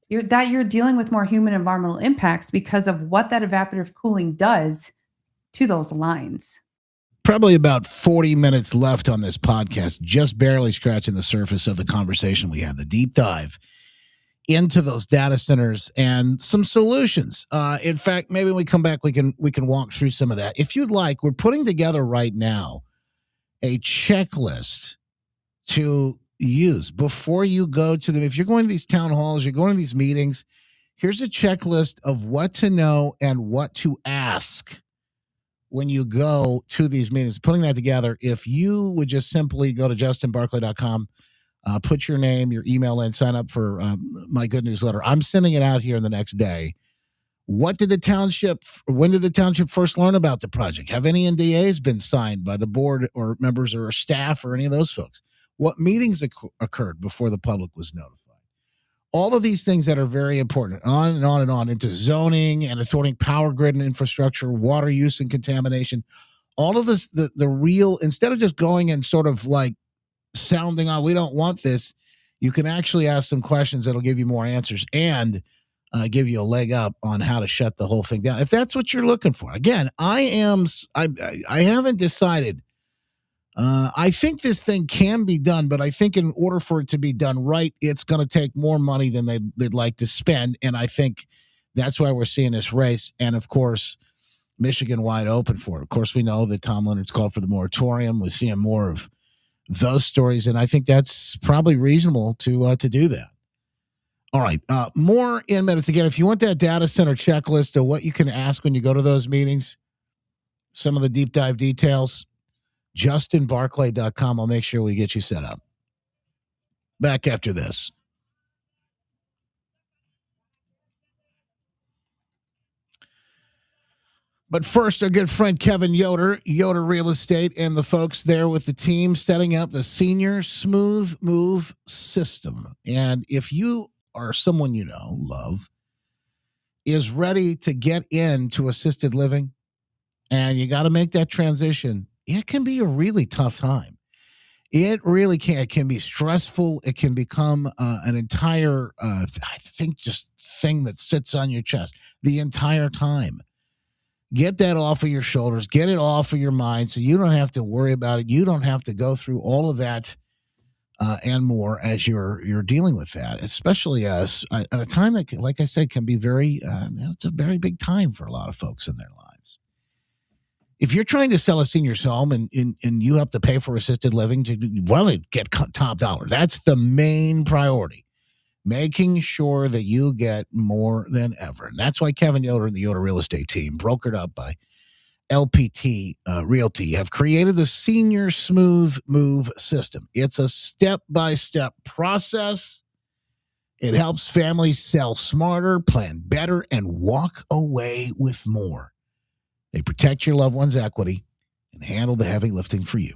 you're dealing with more human environmental impacts because of what that evaporative cooling does to those lines. Probably about 40 minutes left on this podcast, just barely scratching the surface of the conversation we had, the deep dive into those data centers and some solutions. In fact, maybe when we come back, we can walk through some of that. If you'd like, we're putting together right now a checklist to use before you go to them. If you're going to these town halls, you're going to these meetings, here's a checklist of what to know and what to ask when you go to these meetings. Putting that together, if you would just simply go to justinbarclay.com, put your name, your email in, sign up for my good newsletter. I'm sending it out here in the next day. When did the township first learn about the project? Have any NDAs been signed by the board or members or staff or any of those folks? What meetings occurred before the public was notified? All of these things that are very important, on and on and on, into zoning and authority, power grid and infrastructure, water use and contamination. All of this, the real, instead of just going and sort of like sounding on, we don't want this, you can actually ask some questions that'll give you more answers and give you a leg up on how to shut the whole thing down. If that's what you're looking for. Again, I haven't decided. I think this thing can be done, but I think in order for it to be done right, it's going to take more money than they'd like to spend. And I think that's why we're seeing this race. And of course, Michigan wide open for it. Of course, we know that Tom Leonard's called for the moratorium. We're seeing more of those stories, and I think that's probably reasonable to do that. All right, more in minutes. Again, if you want that data center checklist of what you can ask when you go to those meetings, some of the deep dive details, justinbarclay.com. I'll make sure we get you set up. Back after this. But first, our good friend Kevin Yoder Real Estate, and the folks there with the team setting up the Senior Smooth Move system. And if you are someone you know, love, is ready to get into assisted living, and you got to make that transition, it can be a really tough time. It really can. It can be stressful. It can become an entire, I think, just thing that sits on your chest the entire time. Get that off of your shoulders. Get it off of your mind so you don't have to worry about it. You don't have to go through all of that and more as you're dealing with that, especially at a time that, like I said, can be very, it's a very big time for a lot of folks in their lives. If you're trying to sell a senior's home and you have to pay for assisted living, get top dollar. That's the main priority. Making sure that you get more than ever. And that's why Kevin Yoder and the Yoder Real Estate team, brokered up by LPT Realty, have created the Senior Smooth Move system. It's a step-by-step process. It helps families sell smarter, plan better, and walk away with more. They protect your loved one's equity and handle the heavy lifting for you.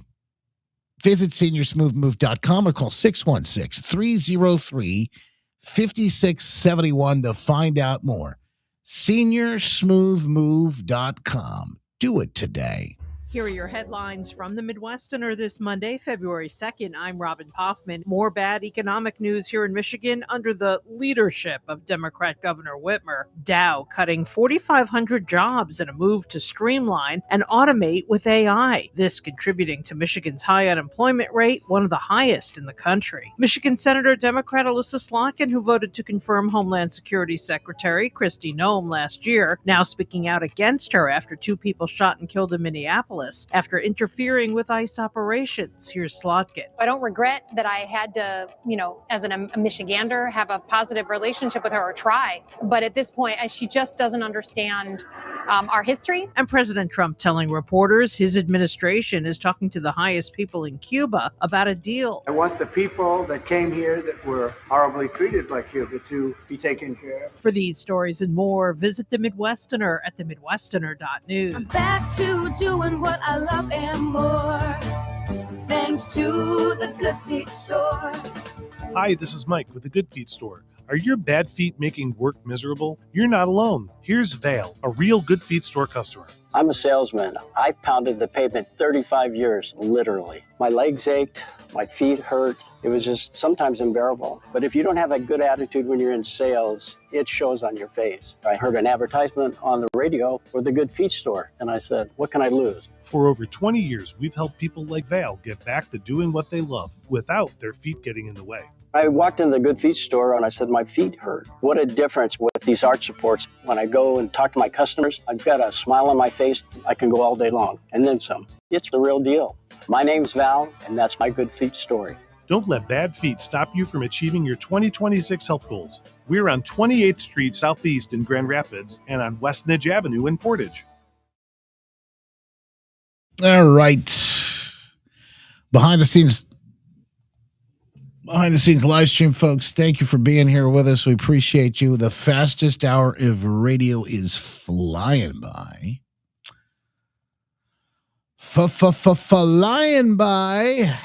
Visit seniorsmoothmove.com or call 616-303-5671 to find out more. seniorsmoothmove.com. Do it today. Here are your headlines from the Midwesterner this Monday, February 2nd. I'm Robin Poffman. More bad economic news here in Michigan under the leadership of Democrat Governor Whitmer. Dow cutting 4,500 jobs in a move to streamline and automate with AI. This contributing to Michigan's high unemployment rate, one of the highest in the country. Michigan Senator Democrat Alyssa Slotkin, who voted to confirm Homeland Security Secretary Kristi Noem last year, now speaking out against her after two people shot and killed in Minneapolis, Minneapolis after interfering with ICE operations. Here's Slotkin. I don't regret that I had to, as a Michigander, have a positive relationship with her or try. But at this point, she just doesn't understand our history. And President Trump telling reporters his administration is talking to the highest people in Cuba about a deal. I want the people that came here that were horribly treated by Cuba to be taken care of. For these stories and more, visit The Midwesterner at themidwesterner.news. I'm back to doing what I love and more, thanks to the Good Feet store. Hi, this is Mike with the Good Feet store. Are your bad feet making work miserable? You're not alone. Here's Vale, a real Good Feet store customer. I'm a salesman. I've pounded the pavement 35 years, literally. My legs ached, my feet hurt. It was just sometimes unbearable. But if you don't have a good attitude when you're in sales, it shows on your face. I heard an advertisement on the radio for the Good Feet store, and I said, what can I lose? For over 20 years, we've helped people like Vale get back to doing what they love without their feet getting in the way. I walked in the Good Feet store and I said, my feet hurt. What a difference with these arch supports. When I go and talk to my customers, I've got a smile on my face. I can go all day long and then some. It's the real deal. My name's Val, and that's my Good Feet story. Don't let bad feet stop you from achieving your 2026 health goals. We're on 28th Street Southeast in Grand Rapids and on West Nidge Avenue in Portage. All right. Behind the scenes live stream, folks. Thank you for being here with us. We appreciate you. The fastest hour of radio is flying by. Flying by.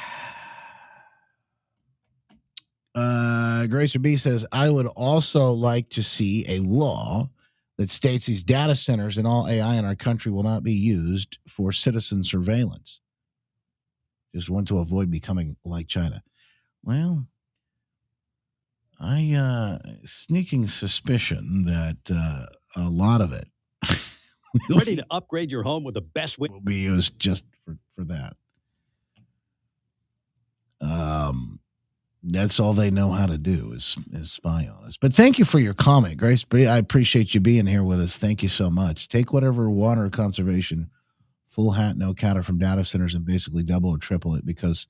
Gracer B says, I would also like to see a law that states these data centers and all AI in our country will not be used for citizen surveillance. Just want to avoid becoming like China. Well, I sneaking suspicion that a lot of it ready to upgrade your home with the best will be used just for that. That's all they know how to do is spy on us. But thank you for your comment, Grace. I appreciate you being here with us. Thank you so much. Take whatever water conservation, full hat, no counter from data centers and basically double or triple it, because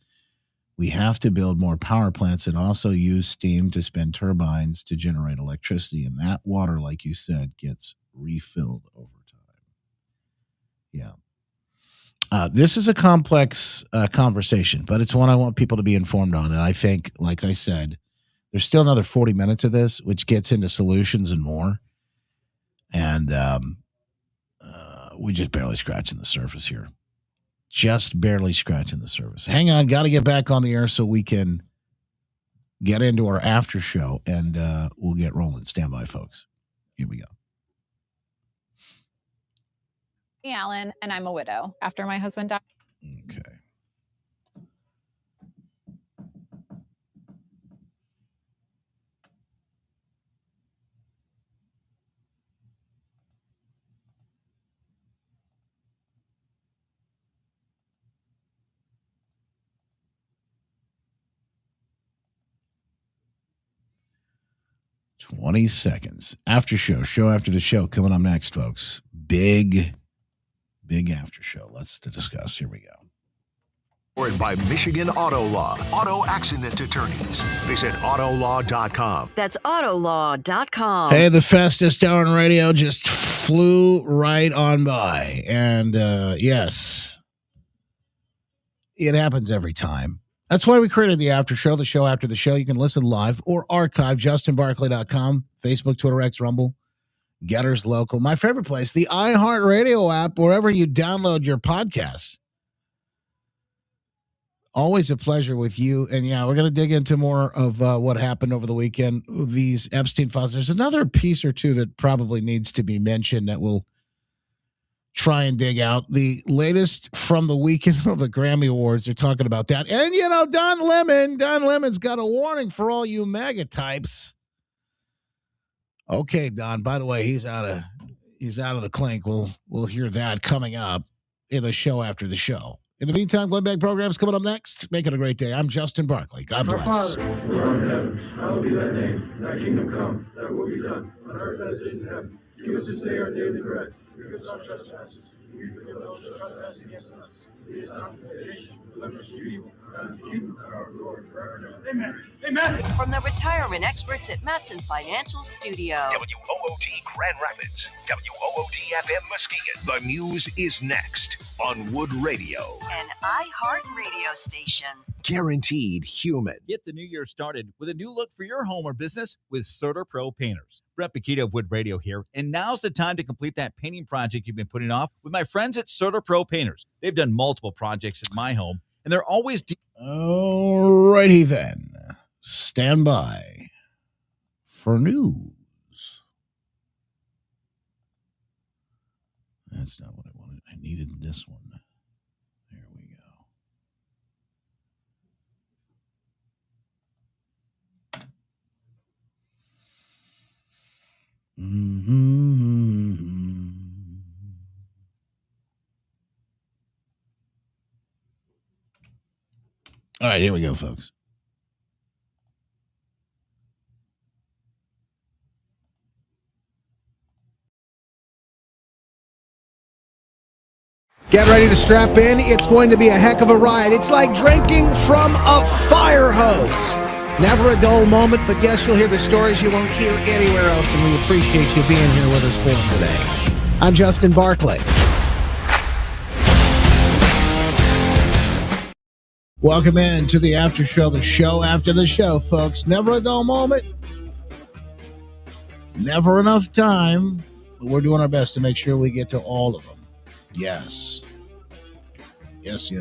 we have to build more power plants and also use steam to spin turbines to generate electricity. And that water, like you said, gets refilled over time. Yeah. This is a complex conversation, but it's one I want people to be informed on. And I think, like I said, there's still another 40 minutes of this, which gets into solutions and more. And we just barely scratching the surface here. Just barely scratching the surface. Hang on, got to get back on the air so we can get into our after show, and we'll get rolling. Stand by, folks. Here we go. Alan, and I'm a widow after my husband died. Okay. Twenty seconds. After show after the show coming up next, folks. Big after show. Let's discuss. Here we go. Powered by Michigan Auto Law. Auto accident attorneys. Visit autolaw.com. That's autolaw.com. Hey, the fastest hour on radio just flew right on by. And yes, it happens every time. That's why we created the after show, the show after the show. You can listen live or archive, justinbarclay.com, Facebook, Twitter, X, Rumble, Getters Local. My favorite place, the iHeartRadio app, wherever you download your podcasts. Always a pleasure with you. And yeah, we're going to dig into more of what happened over the weekend, these Epstein files. There's another piece or two that probably needs to be mentioned that we'll try and dig out. The latest from the weekend of the Grammy Awards, they're talking about that. And, Don Lemon's got a warning for all you MAGA types. Okay, Don, by the way, he's out of the clink. We'll hear that coming up in the show after the show. In the meantime, Glenn Beck program's coming up next. Make it a great day. I'm Justin Barkley. God Our bless. Father, who art in heaven, hallowed be thy name. Thy kingdom come, thy will be done, on earth as it is in heaven. Give us this day our daily bread. Forgive us our trespasses. We forgive those who trespass against us. Lead us not into temptation, deliver us from evil. God is the kingdom, power, and glory forever and ever. Amen. Amen. From the retirement experts at Matson Financial Studio. WOOD Grand Rapids, WOOD FM Muskegon. The news is next on Wood Radio. An iHeart radio station. Guaranteed human. Get the new year started with a new look for your home or business with Certa Pro Painters. Brett Paquito of Wood Radio here, and now's the time to complete that painting project you've been putting off with my friends at Certa Pro Painters. They've done multiple projects at my home, and they're always... Alrighty then. Stand by for news. That's not what I wanted. I needed this one. There we go. All right, here we go, folks. Get ready to strap in. It's going to be a heck of a ride. It's like drinking from a fire hose. Never a dull moment, but yes, you'll hear the stories you won't hear anywhere else, and we appreciate you being here with us for them today. I'm Justin Barkley. Welcome in to the after show, the show after the show, folks. Never a dull moment. Never enough time, but we're doing our best to make sure we get to all of them. Yes. Yes.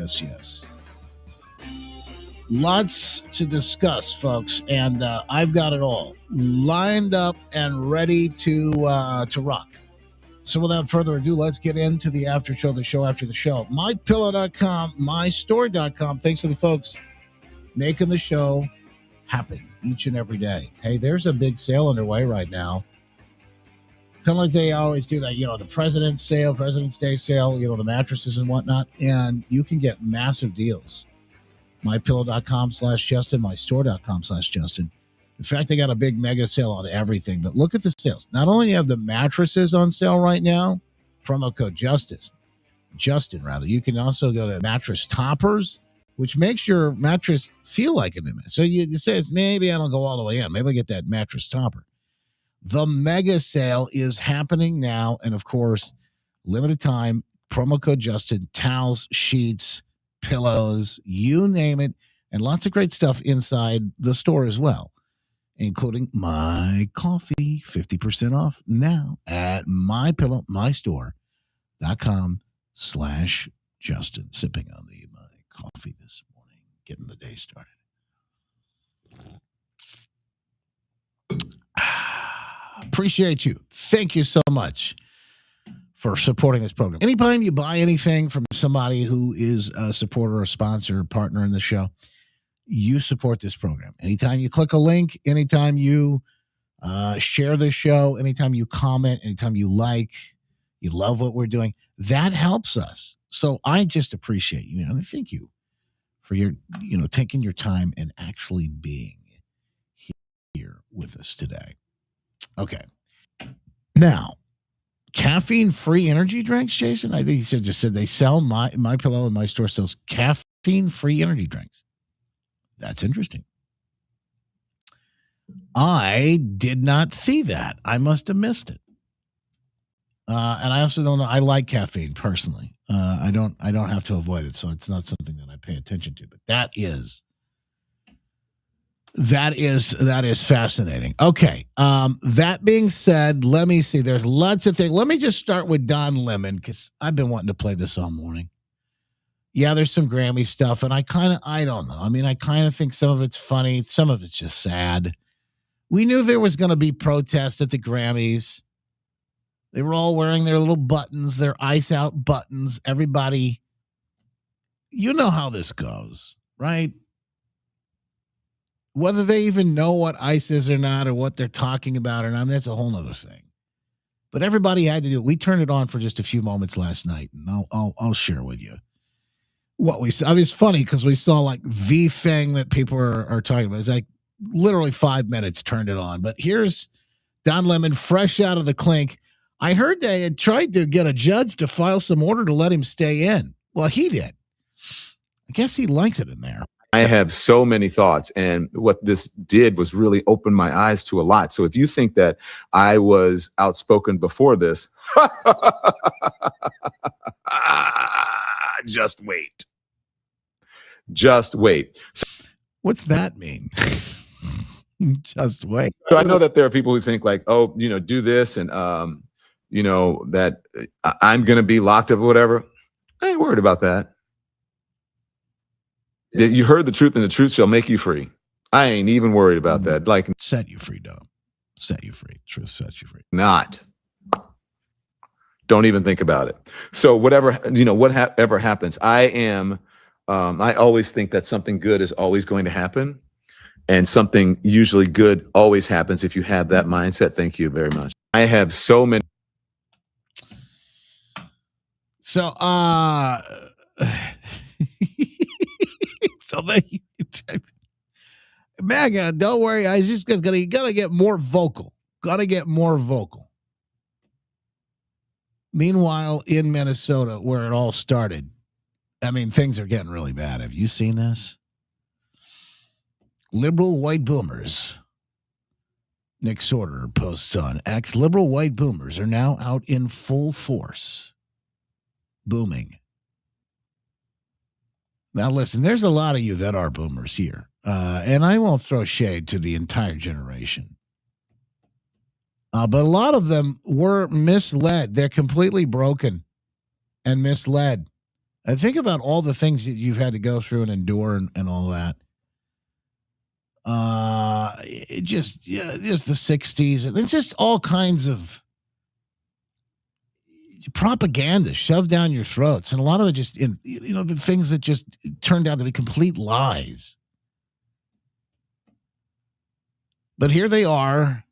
Lots to discuss, folks, and I've got it all lined up and ready to rock. So without further ado, let's get into the after show, the show after the show. MyPillow.com, MyStore.com. Thanks to the folks making the show happen each and every day. Hey, there's a big sale underway right now. Kind of like they always do that, the President's sale, President's Day sale, the mattresses and whatnot. And you can get massive deals. MyPillow.com/Justin, MyStore.com/Justin. In fact, they got a big mega sale on everything. But look at the sales. Not only do you have the mattresses on sale right now, promo code Justin, you can also go to mattress toppers, which makes your mattress feel like an image. So it says, maybe I don't go all the way in. Maybe I get that mattress topper. The mega sale is happening now. And of course, limited time, promo code Justin, towels, sheets, pillows, you name it. And lots of great stuff inside the store as well, including my coffee, 50% off now at MyPillow.com/Justin. Sipping on my coffee this morning, getting the day started. Appreciate you. Thank you so much for supporting this program. Anytime you buy anything from somebody who is a supporter, a sponsor, a partner in the show, you support this program. Anytime you click a link, anytime you share the show, anytime you comment, anytime you like, you love what we're doing, that helps us. So I just appreciate you. And thank you for your, taking your time and actually being here with us today. Okay. Now, caffeine-free energy drinks, Jason? I think he just said they sell my Pillow and My Store sells caffeine-free energy drinks. That's interesting. I did not see that. I must have missed it. And I also don't know. I like caffeine personally. I don't have to avoid it, so it's not something that I pay attention to. But that is fascinating. Okay. That being said, let me see. There's lots of things. Let me just start with Don Lemon because I've been wanting to play this all morning. Yeah, there's some Grammy stuff, and I don't know. I mean, I kind of think some of it's funny. Some of it's just sad. We knew there was going to be protests at the Grammys. They were all wearing their little buttons, their ice out buttons. Everybody, you know how this goes, right? Whether they even know what ice is or not, or what they're talking about or not, that's a whole nother thing. But everybody had to do it. We turned it on for just a few moments last night, and I'll share with you. what we saw. I mean, it's funny because we saw like the thing that people are talking about. It's like literally 5 minutes turned it on. But here's Don Lemon fresh out of the clink. I heard they had tried to get a judge to file some order to let him stay in. Well, he did. I guess he likes it in there. I have so many thoughts, and what this did was really open my eyes to a lot. So if you think that I was outspoken before this, just wait. Just wait. So, what's that mean? Just wait. So I know that there are people who think like, oh, do this and, that I'm going to be locked up or whatever. I ain't worried about that. You heard the truth, and the truth shall make you free. I ain't even worried about that. Like, set you free, dog. Set you free. Truth sets you free. Not. Don't even think about it. So whatever, whatever happens, I always think that something good is always going to happen, and something usually good always happens if you have that mindset. Thank you very much. I have so many. So, so there you MAGA, don't worry. I just gotta get more vocal. Gotta get more vocal. Meanwhile, in Minnesota, where it all started, I mean, things are getting really bad. Have you seen this? Liberal white boomers. Nick Sorter posts on X. Liberal white boomers are now out in full force. Booming. Now, listen, there's a lot of you that are boomers here, and I won't throw shade to the entire generation. But a lot of them were misled. They're completely broken and misled. And think about all the things that you've had to go through and endure and all that. Just the 60s. And it's just all kinds of propaganda shoved down your throats, and a lot of it just the things that just turned out to be complete lies. But here they are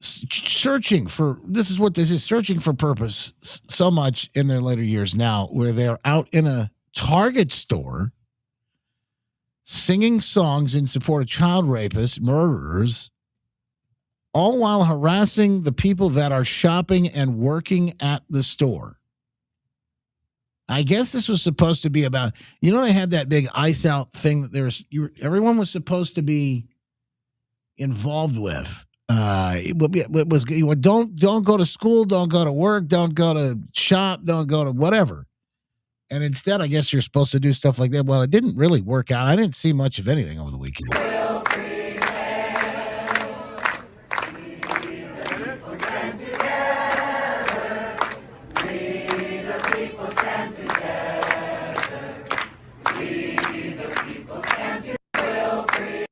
searching for searching for purpose so much in their later years now, where they're out in a Target store singing songs in support of child rapists, murderers, all while harassing the people that are shopping and working at the store. I guess this was supposed to be about, they had that big ice out thing that everyone was supposed to be involved with. It was don't go to school, don't go to work, don't go to shop, don't go to whatever. And instead, I guess you're supposed to do stuff like that. Well, it didn't really work out. I didn't see much of anything over the weekend.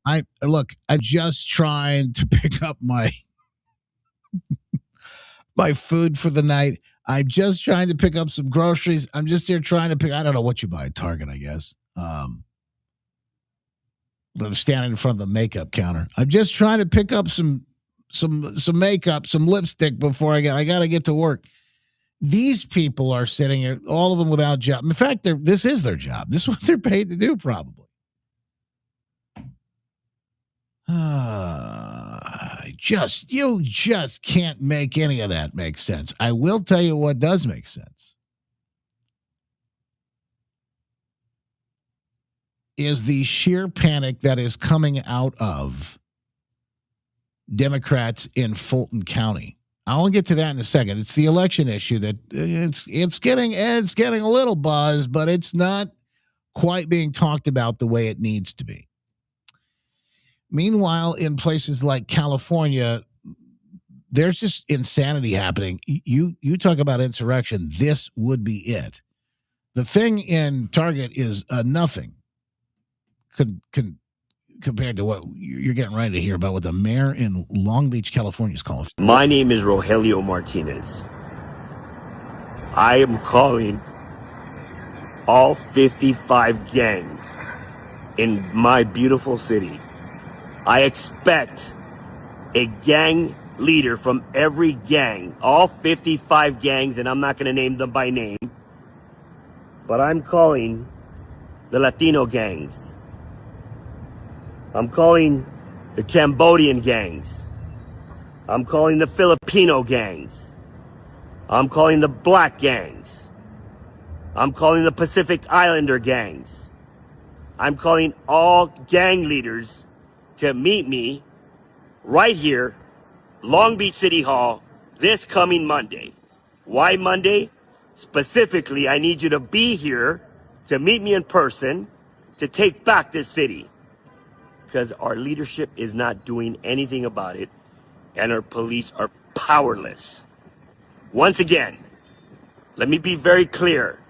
I'm just trying to pick up my food for the night. I'm just trying to pick up some groceries. I'm just here trying to I don't know what you buy at Target, I guess. I'm standing in front of the makeup counter. I'm just trying to pick up some makeup, some lipstick before I got to get to work. These people are sitting here, all of them without job. In fact, this is their job. This is what they're paid to do, probably. You just can't make any of that make sense. I will tell you what does make sense is the sheer panic that is coming out of Democrats in Fulton County. I'll get to that in a second. It's the election issue that it's getting a little buzz, but it's not quite being talked about the way it needs to be. Meanwhile, in places like California, there's just insanity happening. You talk about insurrection. This would be it. The thing in Target is nothing compared to what you're getting ready to hear about what the mayor in Long Beach, California is calling. My name is Rogelio Martinez. I am calling all 55 gangs in my beautiful city. I expect a gang leader from every gang, all 55 gangs, and I'm not going to name them by name, but I'm calling the Latino gangs. I'm calling the Cambodian gangs. I'm calling the Filipino gangs. I'm calling the black gangs. I'm calling the Pacific Islander gangs. I'm calling all gang leaders to meet me right here, Long Beach City Hall, this coming Monday. Why Monday? Specifically, I need you to be here to meet me in person to take back this city. Because our leadership is not doing anything about it, and our police are powerless. Once again, let me be very clear.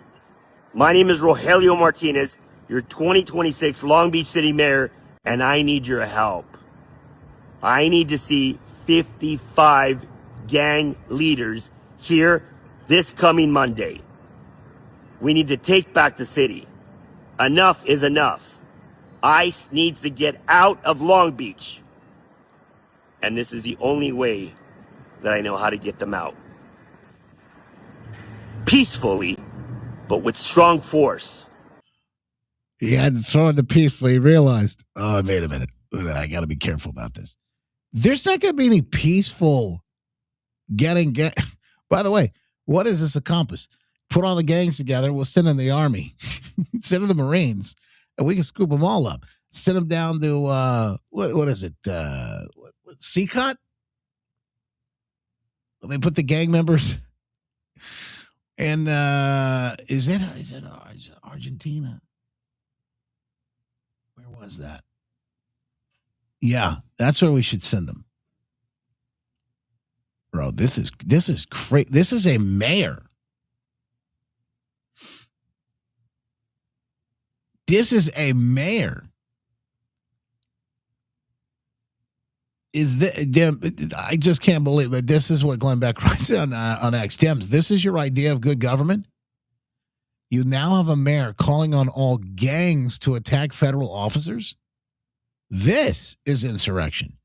My name is Rogelio Martinez, your 2026 Long Beach City Mayor, and I need your help. I need to see 55 gang leaders here this coming Monday. We need to take back the city. Enough is enough. ICE needs to get out of Long Beach. And this is the only way that I know how to get them out. Peacefully, but with strong force. He had to throw it peacefully. He realized, oh, wait a minute. I got to be careful about this. There's not going to be any peaceful getting. By the way, what does this accomplish? Put all the gangs together. We'll send in the Army, send in the Marines, and we can scoop them all up. Send them down to, what is it? CCOT? They put the gang members. And is it Argentina? Where was that? Yeah, that's where we should send them. Bro, this is great. This is a mayor. This is a mayor. I just can't believe it. This is what Glenn Beck writes on X. Dems, this is your idea of good government? You now have a mayor calling on all gangs to attack federal officers? This is insurrection.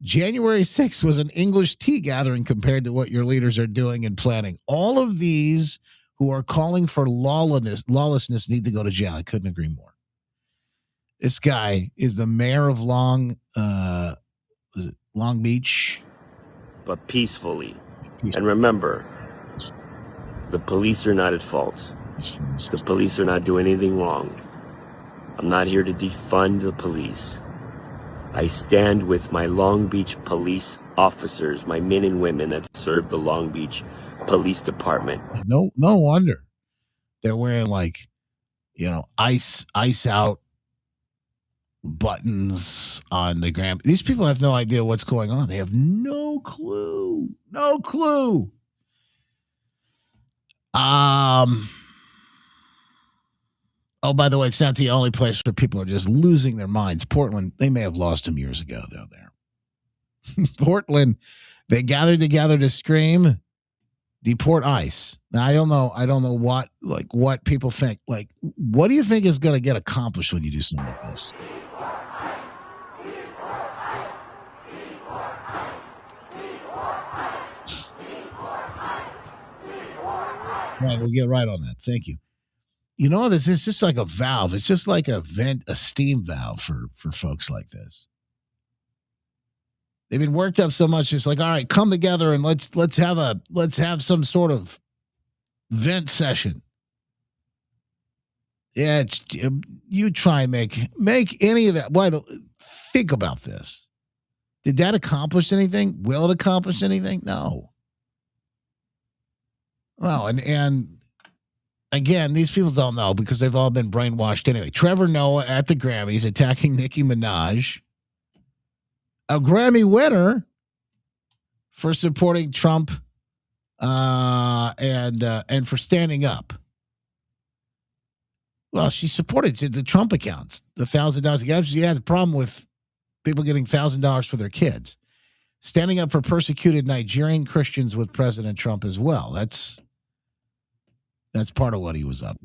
January 6th was an English tea gathering compared to what your leaders are doing and planning. All of these who are calling for lawlessness need to go to jail. I couldn't agree more. This guy is the mayor of Long Beach? But peacefully. And remember, the police are not at fault. The police are not doing anything wrong. I'm not here to defund the police. I stand with my Long Beach police officers, my men and women that serve the Long Beach Police Department. No wonder they're wearing ice out buttons on the gram. These people have no idea what's going on. They have no clue. No clue. Oh, by the way, it's not the only place where people are just losing their minds. Portland, they may have lost them years ago, though, there. Portland, they gathered together to scream, deport ICE. Now, I don't know what people think. What do you think is going to get accomplished when you do something like this? Right, we'll get right on that. Thank you. You know, this is just like a valve. It's just like a steam valve for folks like this. They've been worked up so much. It's like, all right, come together and let's have some sort of vent session. Yeah, you try and make any of that. Think about this. Did that accomplish anything? Will it accomplish anything? No. Oh, and again, these people don't know because they've all been brainwashed anyway. Trevor Noah at the Grammys attacking Nicki Minaj, a Grammy winner for supporting Trump and for standing up. Well, she supported the Trump accounts, the $1,000. She had the problem with people getting $1,000 for their kids. Standing up for persecuted Nigerian Christians with President Trump as well. That's part of what he was up.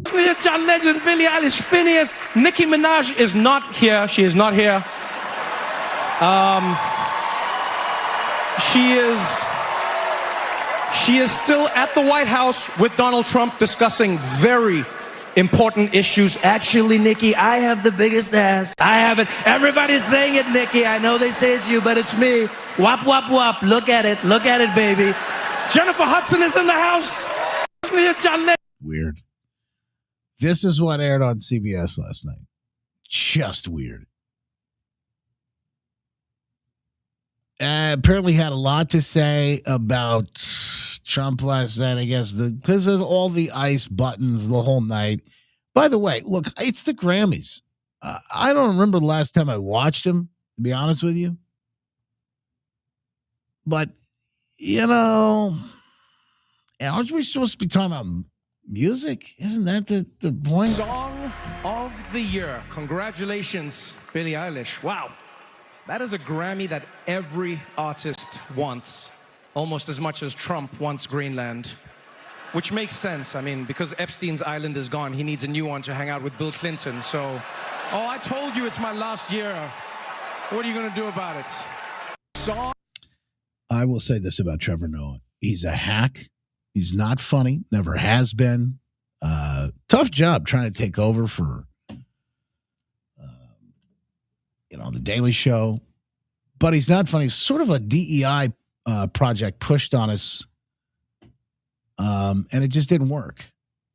John Legend, Billie Eilish, Phineas, Nicki Minaj is not here. She is not here. She is still at the White House with Donald Trump discussing very, important issues. Actually, Nikki, I have the biggest ass. I have it. Everybody's saying it, Nikki. I know they say it's you, but it's me. Wop, wop, wop. Look at it. Look at it, baby. Jennifer Hudson is in the house. Weird. This is what aired on CBS last night. Just weird. Apparently had a lot to say about Trump last night, I guess, because of all the ICE buttons the whole night. By the way, look, it's the Grammys. I don't remember the last time I watched them, to be honest with you. But, aren't we supposed to be talking about music? Isn't that the point? Song of the year. Congratulations, Billie Eilish. Wow. That is a Grammy that every artist wants, almost as much as Trump wants Greenland, which makes sense. I mean, because Epstein's island is gone, he needs a new one to hang out with Bill Clinton. So, I told you it's my last year. What are you going to do about it? Song. I will say this about Trevor Noah. He's a hack. He's not funny. Never has been. Tough job trying to take over for The Daily Show, but he's not funny. He's sort of a DEI project pushed on us, and it just didn't work.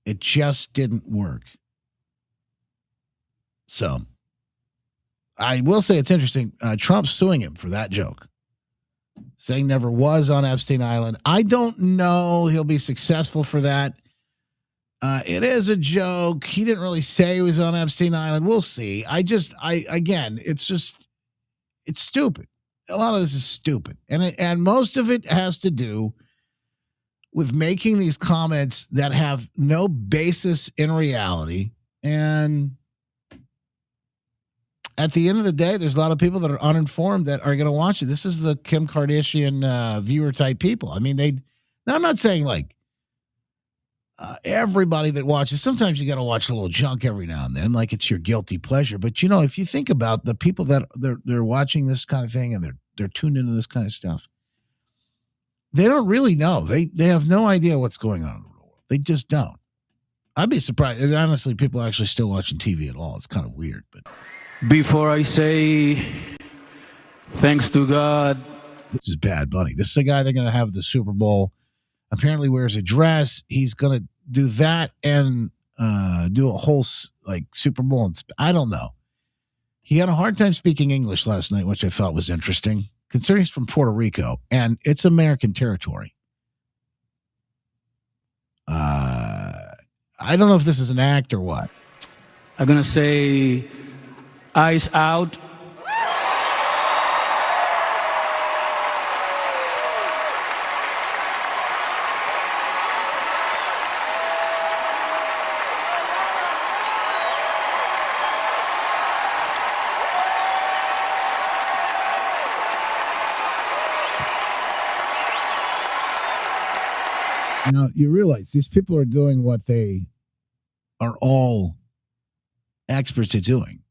It just didn't work. So I will say it's interesting. Trump's suing him for that joke, saying never was on Epstein Island. I don't know he'll be successful for that. It is a joke. He didn't really say he was on Epstein Island. We'll see. Again, it's stupid. A lot of this is stupid. And most of it has to do with making these comments that have no basis in reality. And at the end of the day, there's a lot of people that are uninformed that are going to watch it. This is the Kim Kardashian viewer type people. I mean, I'm not saying like, everybody that watches, sometimes you got to watch a little junk every now and then, like it's your guilty pleasure. But if you think about the people that they're watching this kind of thing and they're tuned into this kind of stuff, they don't really know. They have no idea what's going on in the world. They just don't. I'd be surprised. And honestly, people are actually still watching TV at all. It's kind of weird. But before I say thanks to God, this is Bad Bunny. This is a guy they're going to have at the Super Bowl. Apparently wears a dress. He's going to do that and do a whole Super Bowl. And I don't know. He had a hard time speaking English last night, which I thought was interesting, considering he's from Puerto Rico and it's American territory. I don't know if this is an act or what. I'm going to say eyes out. Now, you realize these people are doing what they are all experts at doing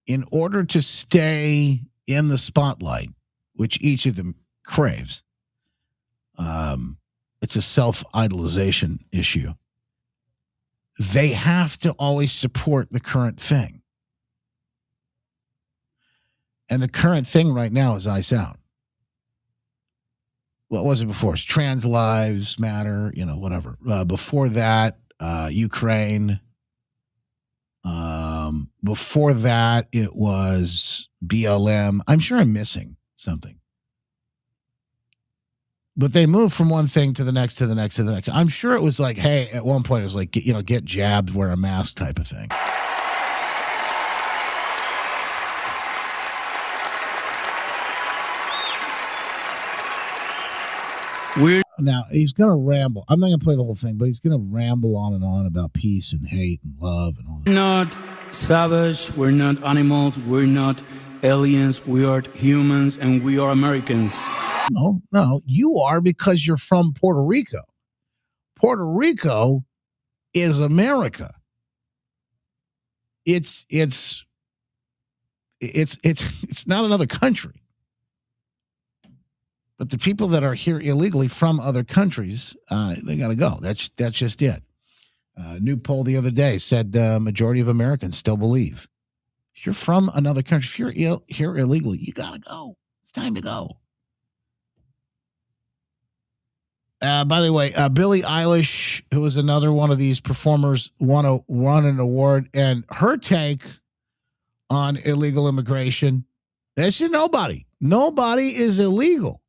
in order to stay in the spotlight, which each of them craves. It's a self-idolization issue. They have to always support the current thing. And the current thing right now is ICE out. What was it before? It's Trans Lives Matter, whatever. Before that, Ukraine. Before that, it was BLM. I'm sure I'm missing something. But they moved from one thing to the next, to the next, to the next. I'm sure it was like, hey, at one point it was like, get jabbed, wear a mask type of thing. Now, he's going to ramble. I'm not going to play the whole thing, but he's going to ramble on and on about peace and hate and love and all that. We're not savage. We're not animals. We're not aliens. We are humans, and we are Americans. No, you are because you're from Puerto Rico. Puerto Rico is America. It's not another country. But the people that are here illegally from other countries, they got to go. That's just it. A new poll the other day said the majority of Americans still believe if you're from another country, if you're here illegally, you got to go. It's time to go. By the way, Billie Eilish, who was another one of these performers, won an award, and her take on illegal immigration, that's just nobody. Nobody is illegal.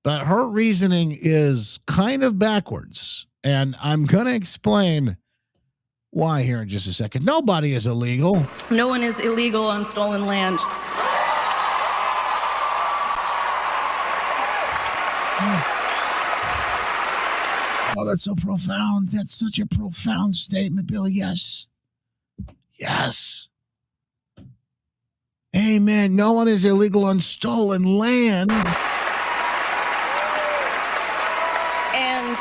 But her reasoning is kind of backwards, and I'm going to explain why here in just a second. Nobody is illegal. No one is illegal on stolen land. Oh, that's so profound. That's such a profound statement, Billy. Yes. Yes. Amen. No one is illegal on stolen land. And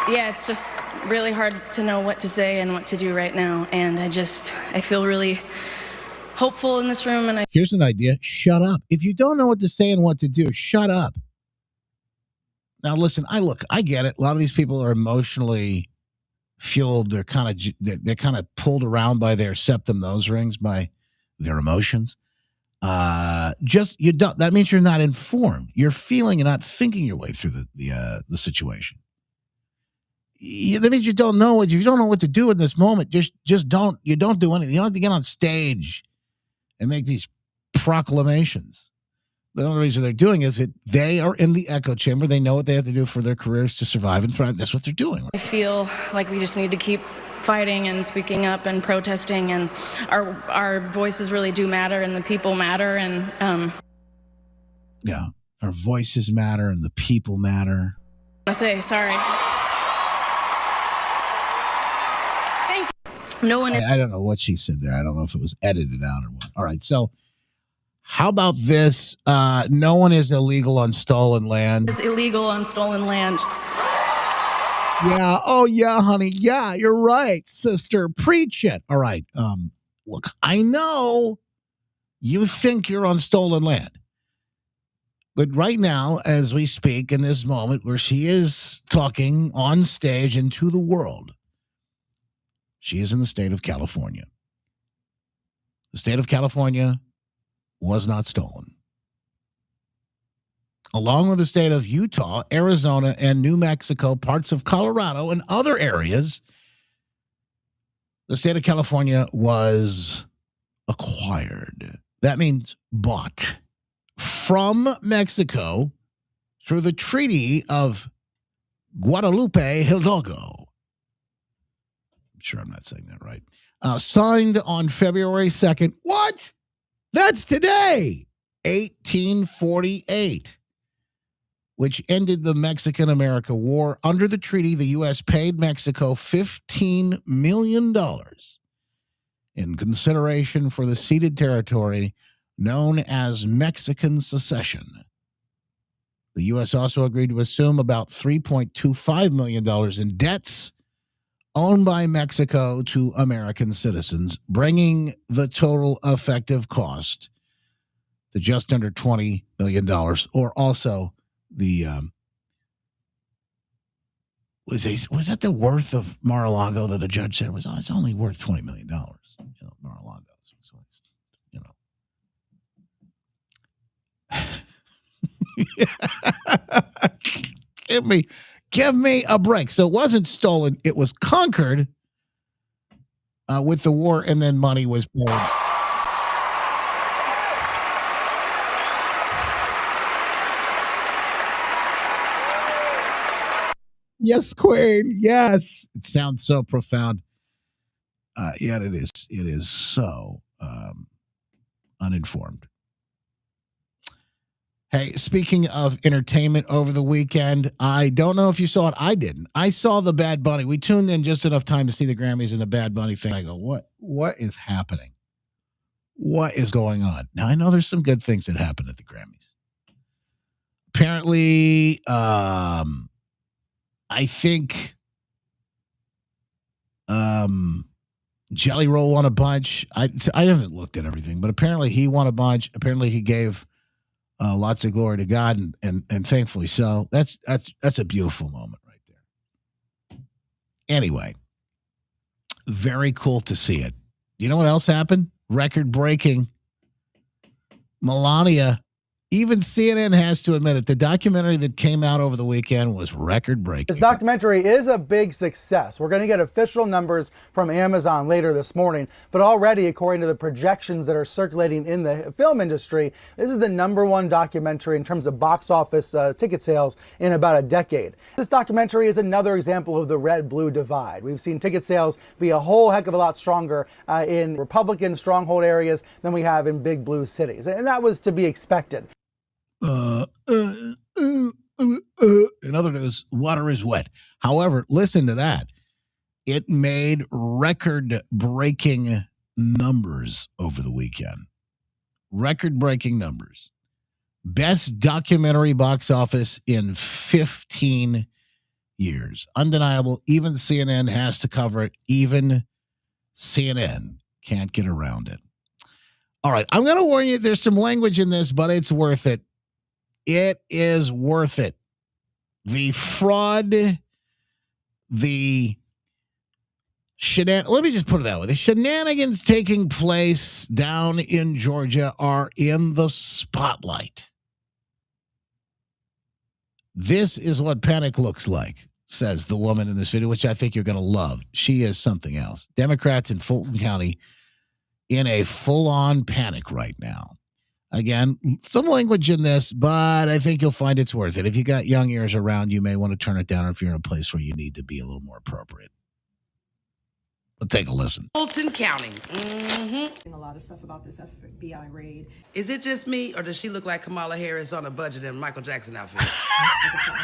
yeah, it's just really hard to know what to say and what to do right now. And I feel really hopeful in this room. And Here's an idea. Shut up. If you don't know what to say and what to do, shut up. Now, listen, I get it. A lot of these people are emotionally fueled. They're kind of pulled around by their septum nose rings, by their emotions. That means you're not informed. You're feeling and not thinking your way through the situation. That means you don't know what to do in this moment. Just don't do anything. You don't have to get on stage and make these proclamations. The only reason they're doing is that they are in the echo chamber. They know what they have to do for their careers to survive and thrive. That's what they're doing. I feel like we just need to keep fighting and speaking up and protesting, and our voices really do matter, and the people matter, and yeah, our voices matter and the people matter. I say sorry. Thank you. No one. I don't know what she said there. I don't know if it was edited out or what. All right, so how about this? No one is illegal on stolen land. Is illegal on stolen land. Yeah. Oh, yeah, honey. Yeah, you're right, sister. Preach it. All right. Look, I know you think you're on stolen land. But right now, as we speak in this moment where she is talking on stage and to the world, she is in the state of California. The state of California was not stolen. Along with the state of Utah, Arizona, and New Mexico, parts of Colorado, and other areas, the state of California was acquired. That means bought from Mexico through the Treaty of Guadalupe Hidalgo. I'm sure I'm not saying that right. Signed on February 2nd. What? That's today, 1848, which ended the Mexican-America War. Under the treaty, the U.S. paid Mexico $15 million in consideration for the ceded territory known as Mexican Secession. The U.S. also agreed to assume about $3.25 million in debts owned by Mexico to American citizens, bringing the total effective cost to just under $20 million, or also the was that the worth of Mar-a-Lago that a judge said it's only worth $20 million. Mar-a-Lago. So it's, Give me a break. So it wasn't stolen. It was conquered with the war, and then money was paid. Yes, Queen. Yes. It sounds so profound. Yet it is. It is so uninformed. Hey, speaking of entertainment over the weekend, I don't know if you saw it. I didn't. I saw the Bad Bunny. We tuned in just enough time to see the Grammys and the Bad Bunny thing. I go, what is happening? What is going on? Now, I know there's some good things that happen at the Grammys. Apparently, I think Jelly Roll won a bunch. I haven't looked at everything, but apparently he won a bunch. Apparently he gave Lots of glory to God, and thankfully so. That's a beautiful moment right there. Anyway, very cool to see it. You know what else happened? Record breaking. Melania. Even CNN has to admit it. The documentary that came out over the weekend was record-breaking. This documentary is a big success. We're going to get official numbers from Amazon later this morning, but already, according to the projections that are circulating in the film industry, this is the #1 documentary in terms of box office ticket sales in about a decade. This documentary is another example of the red-blue divide. We've seen ticket sales be a whole heck of a lot stronger in Republican stronghold areas than we have in big blue cities, and that was to be expected. In other news, water is wet. However, listen to that. It made record-breaking numbers over the weekend. Record-breaking numbers. Best documentary box office in 15 years. Undeniable. Even CNN has to cover it. Even CNN can't get around it. All right, I'm going to warn you, there's some language in this, but it's worth it. It is worth it. The fraud, let me just put it that way. The shenanigans taking place down in Georgia are in the spotlight. This is what panic looks like, says the woman in this video, which I think you're going to love. She is something else. Democrats in Fulton County in a full-on panic right now. Again, some language in this, but I think you'll find it's worth it. If you got young ears around, you may want to turn it down if you're in a place where you need to be a little more appropriate. Let's take a listen. Fulton County. A lot of stuff about this FBI raid. Is it just me, or does she look like Kamala Harris on a budget in Michael Jackson outfit?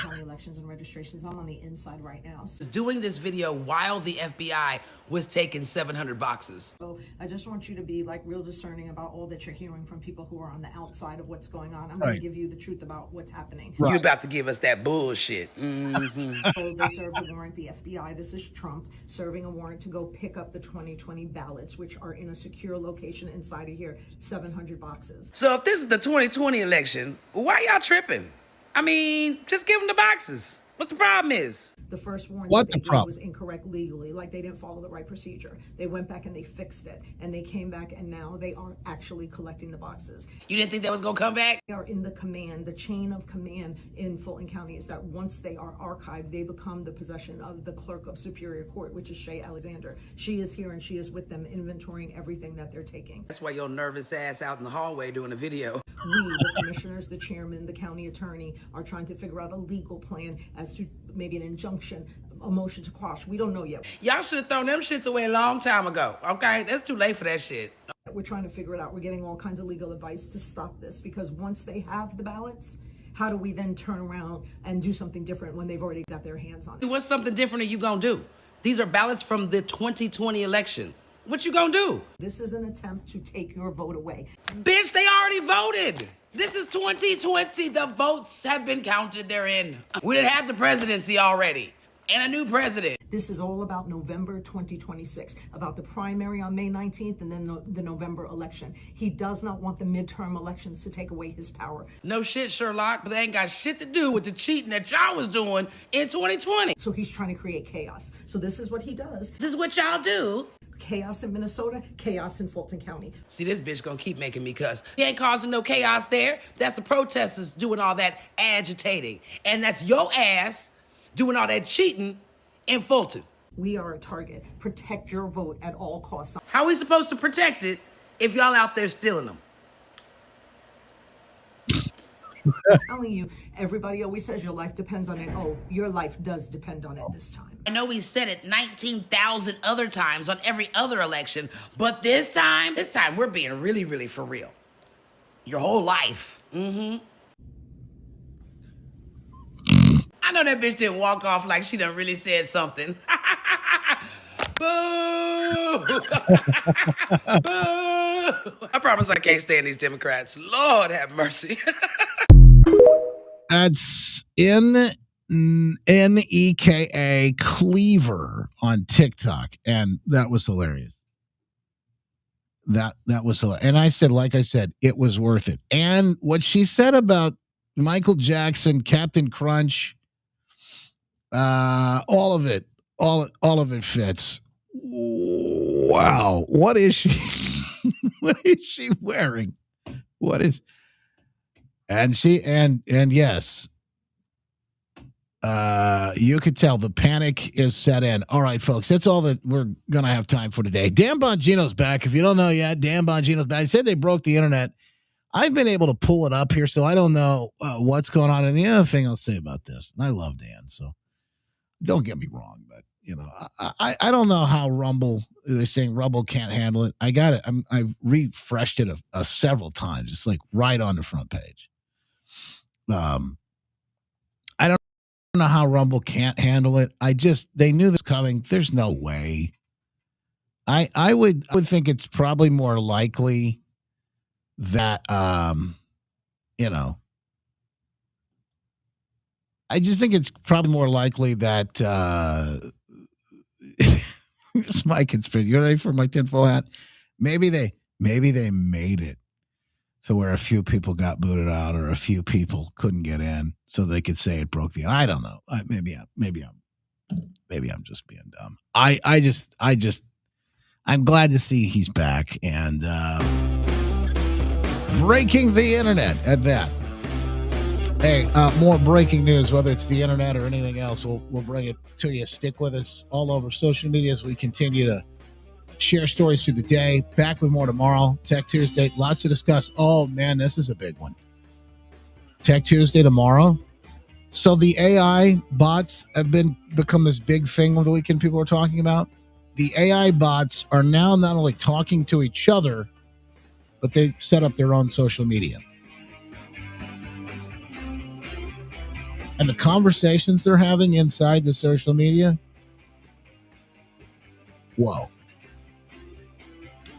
County elections and registrations. I'm on the inside right now. Doing this video while the FBI was taking 700 boxes. So I just want you to be like real discerning about all that you're hearing from people who are on the outside of what's going on. I'm going to give you the truth about what's happening. You're about to give us that bullshit. So they served a warrant, the FBI, this is Trump, serving a warrant to go pick up the 2020 ballots, which are in a secure location inside of here, 700 boxes. So if this is the 2020 election, why y'all tripping? I mean, just give them the boxes. What's the problem is? The first warrant What that the they problem? gave was incorrect legally, like they didn't follow the right procedure. They went back and they fixed it, and they came back, and now they are actually collecting the boxes. You didn't think that was gonna come back? They are in the command, the chain of command in Fulton County is that once they are archived, they become the possession of the clerk of Superior Court, which is Shay Alexander. She is here and she is with them inventorying everything that they're taking. That's why your nervous ass out in the hallway doing a video. We, the commissioners, the chairman, the county attorney, are trying to figure out a legal plan as to maybe an injunction, a motion to quash. We don't know yet. Y'all should have thrown them shits away a long time ago, okay? That's too late for that shit. We're trying to figure it out. We're getting all kinds of legal advice to stop this, because once they have the ballots, how do we then turn around and do something different when they've already got their hands on it? What's something different are you gonna do? These are ballots from the 2020 election. What you gonna do? This is an attempt to take your vote away. Bitch, they already voted. This is 2020. The votes have been counted. They're in. We didn't have the presidency already. And a new president. This is all about November 2026, about the primary on May 19th and then the November election. He does not want the midterm elections to take away his power. No shit, Sherlock, but they ain't got shit to do with the cheating that y'all was doing in 2020. So he's trying to create chaos. So this is what he does. This is what y'all do. Chaos in Minnesota, chaos in Fulton County. See, this bitch gonna keep making me cuss. He ain't causing no chaos there. That's the protesters doing all that agitating. And that's your ass doing all that cheating in Fulton. We are a target. Protect your vote at all costs. How are we supposed to protect it if y'all out there stealing them? I'm telling you, everybody always says your life depends on it. Oh, your life does depend on it this time. I know we said it 19,000 other times on every other election, but this time we're being really, really for real. Your whole life. I know that bitch didn't walk off like she done really said something. Boo! Boo! I promise I can't stand these Democrats. Lord have mercy. That's Neka Cleaver on TikTok, and that was hilarious. That was hilarious. And I said, like I said, it was worth it. And what she said about Michael Jackson, Captain Crunch, all of it fits. Wow. What is she? What is she wearing? What is? And yes. You could tell the panic is set in. All right, folks, that's all that we're going to have time for today. Dan Bongino's back. If you don't know yet, Dan Bongino's back. I said they broke the internet. I've been able to pull it up here, so I don't know what's going on. And the other thing I'll say about this, and I love Dan, so don't get me wrong, but, I don't know how Rumble, they're saying Rumble can't handle it. I got it. I've refreshed it several times. It's like right on the front page. I don't know how Rumble can't handle it. They knew this coming. There's no way. I would think it's probably more likely that I just think it's probably more likely that it's my conspiracy. You ready for my tinfoil hat? Maybe they made it to where a few people got booted out or a few people couldn't get in, so they could say it broke the. I don't know. Maybe I'm just being dumb. I'm glad to see he's back and breaking the internet at that. Hey, more breaking news, whether it's the internet or anything else, we'll bring it to you. Stick with us all over social media as we continue to share stories through the day. Back with more tomorrow. Tech Tuesday. Lots to discuss. Oh, man, this is a big one. Tech Tuesday tomorrow. So the AI bots have become this big thing over the weekend people are talking about. The AI bots are now not only talking to each other, but they set up their own social media. And the conversations they're having inside the social media, whoa.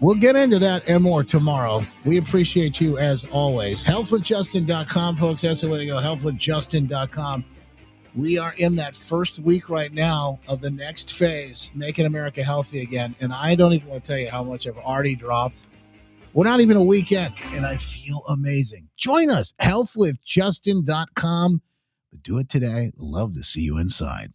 We'll get into that and more tomorrow. We appreciate you as always. Healthwithjustin.com, folks. That's the way to go. Healthwithjustin.com. We are in that first week right now of the next phase, making America healthy again. And I don't even want to tell you how much I've already dropped. We're not even a weekend, and I feel amazing. Join us, healthwithjustin.com. Do it today. Love to see you inside.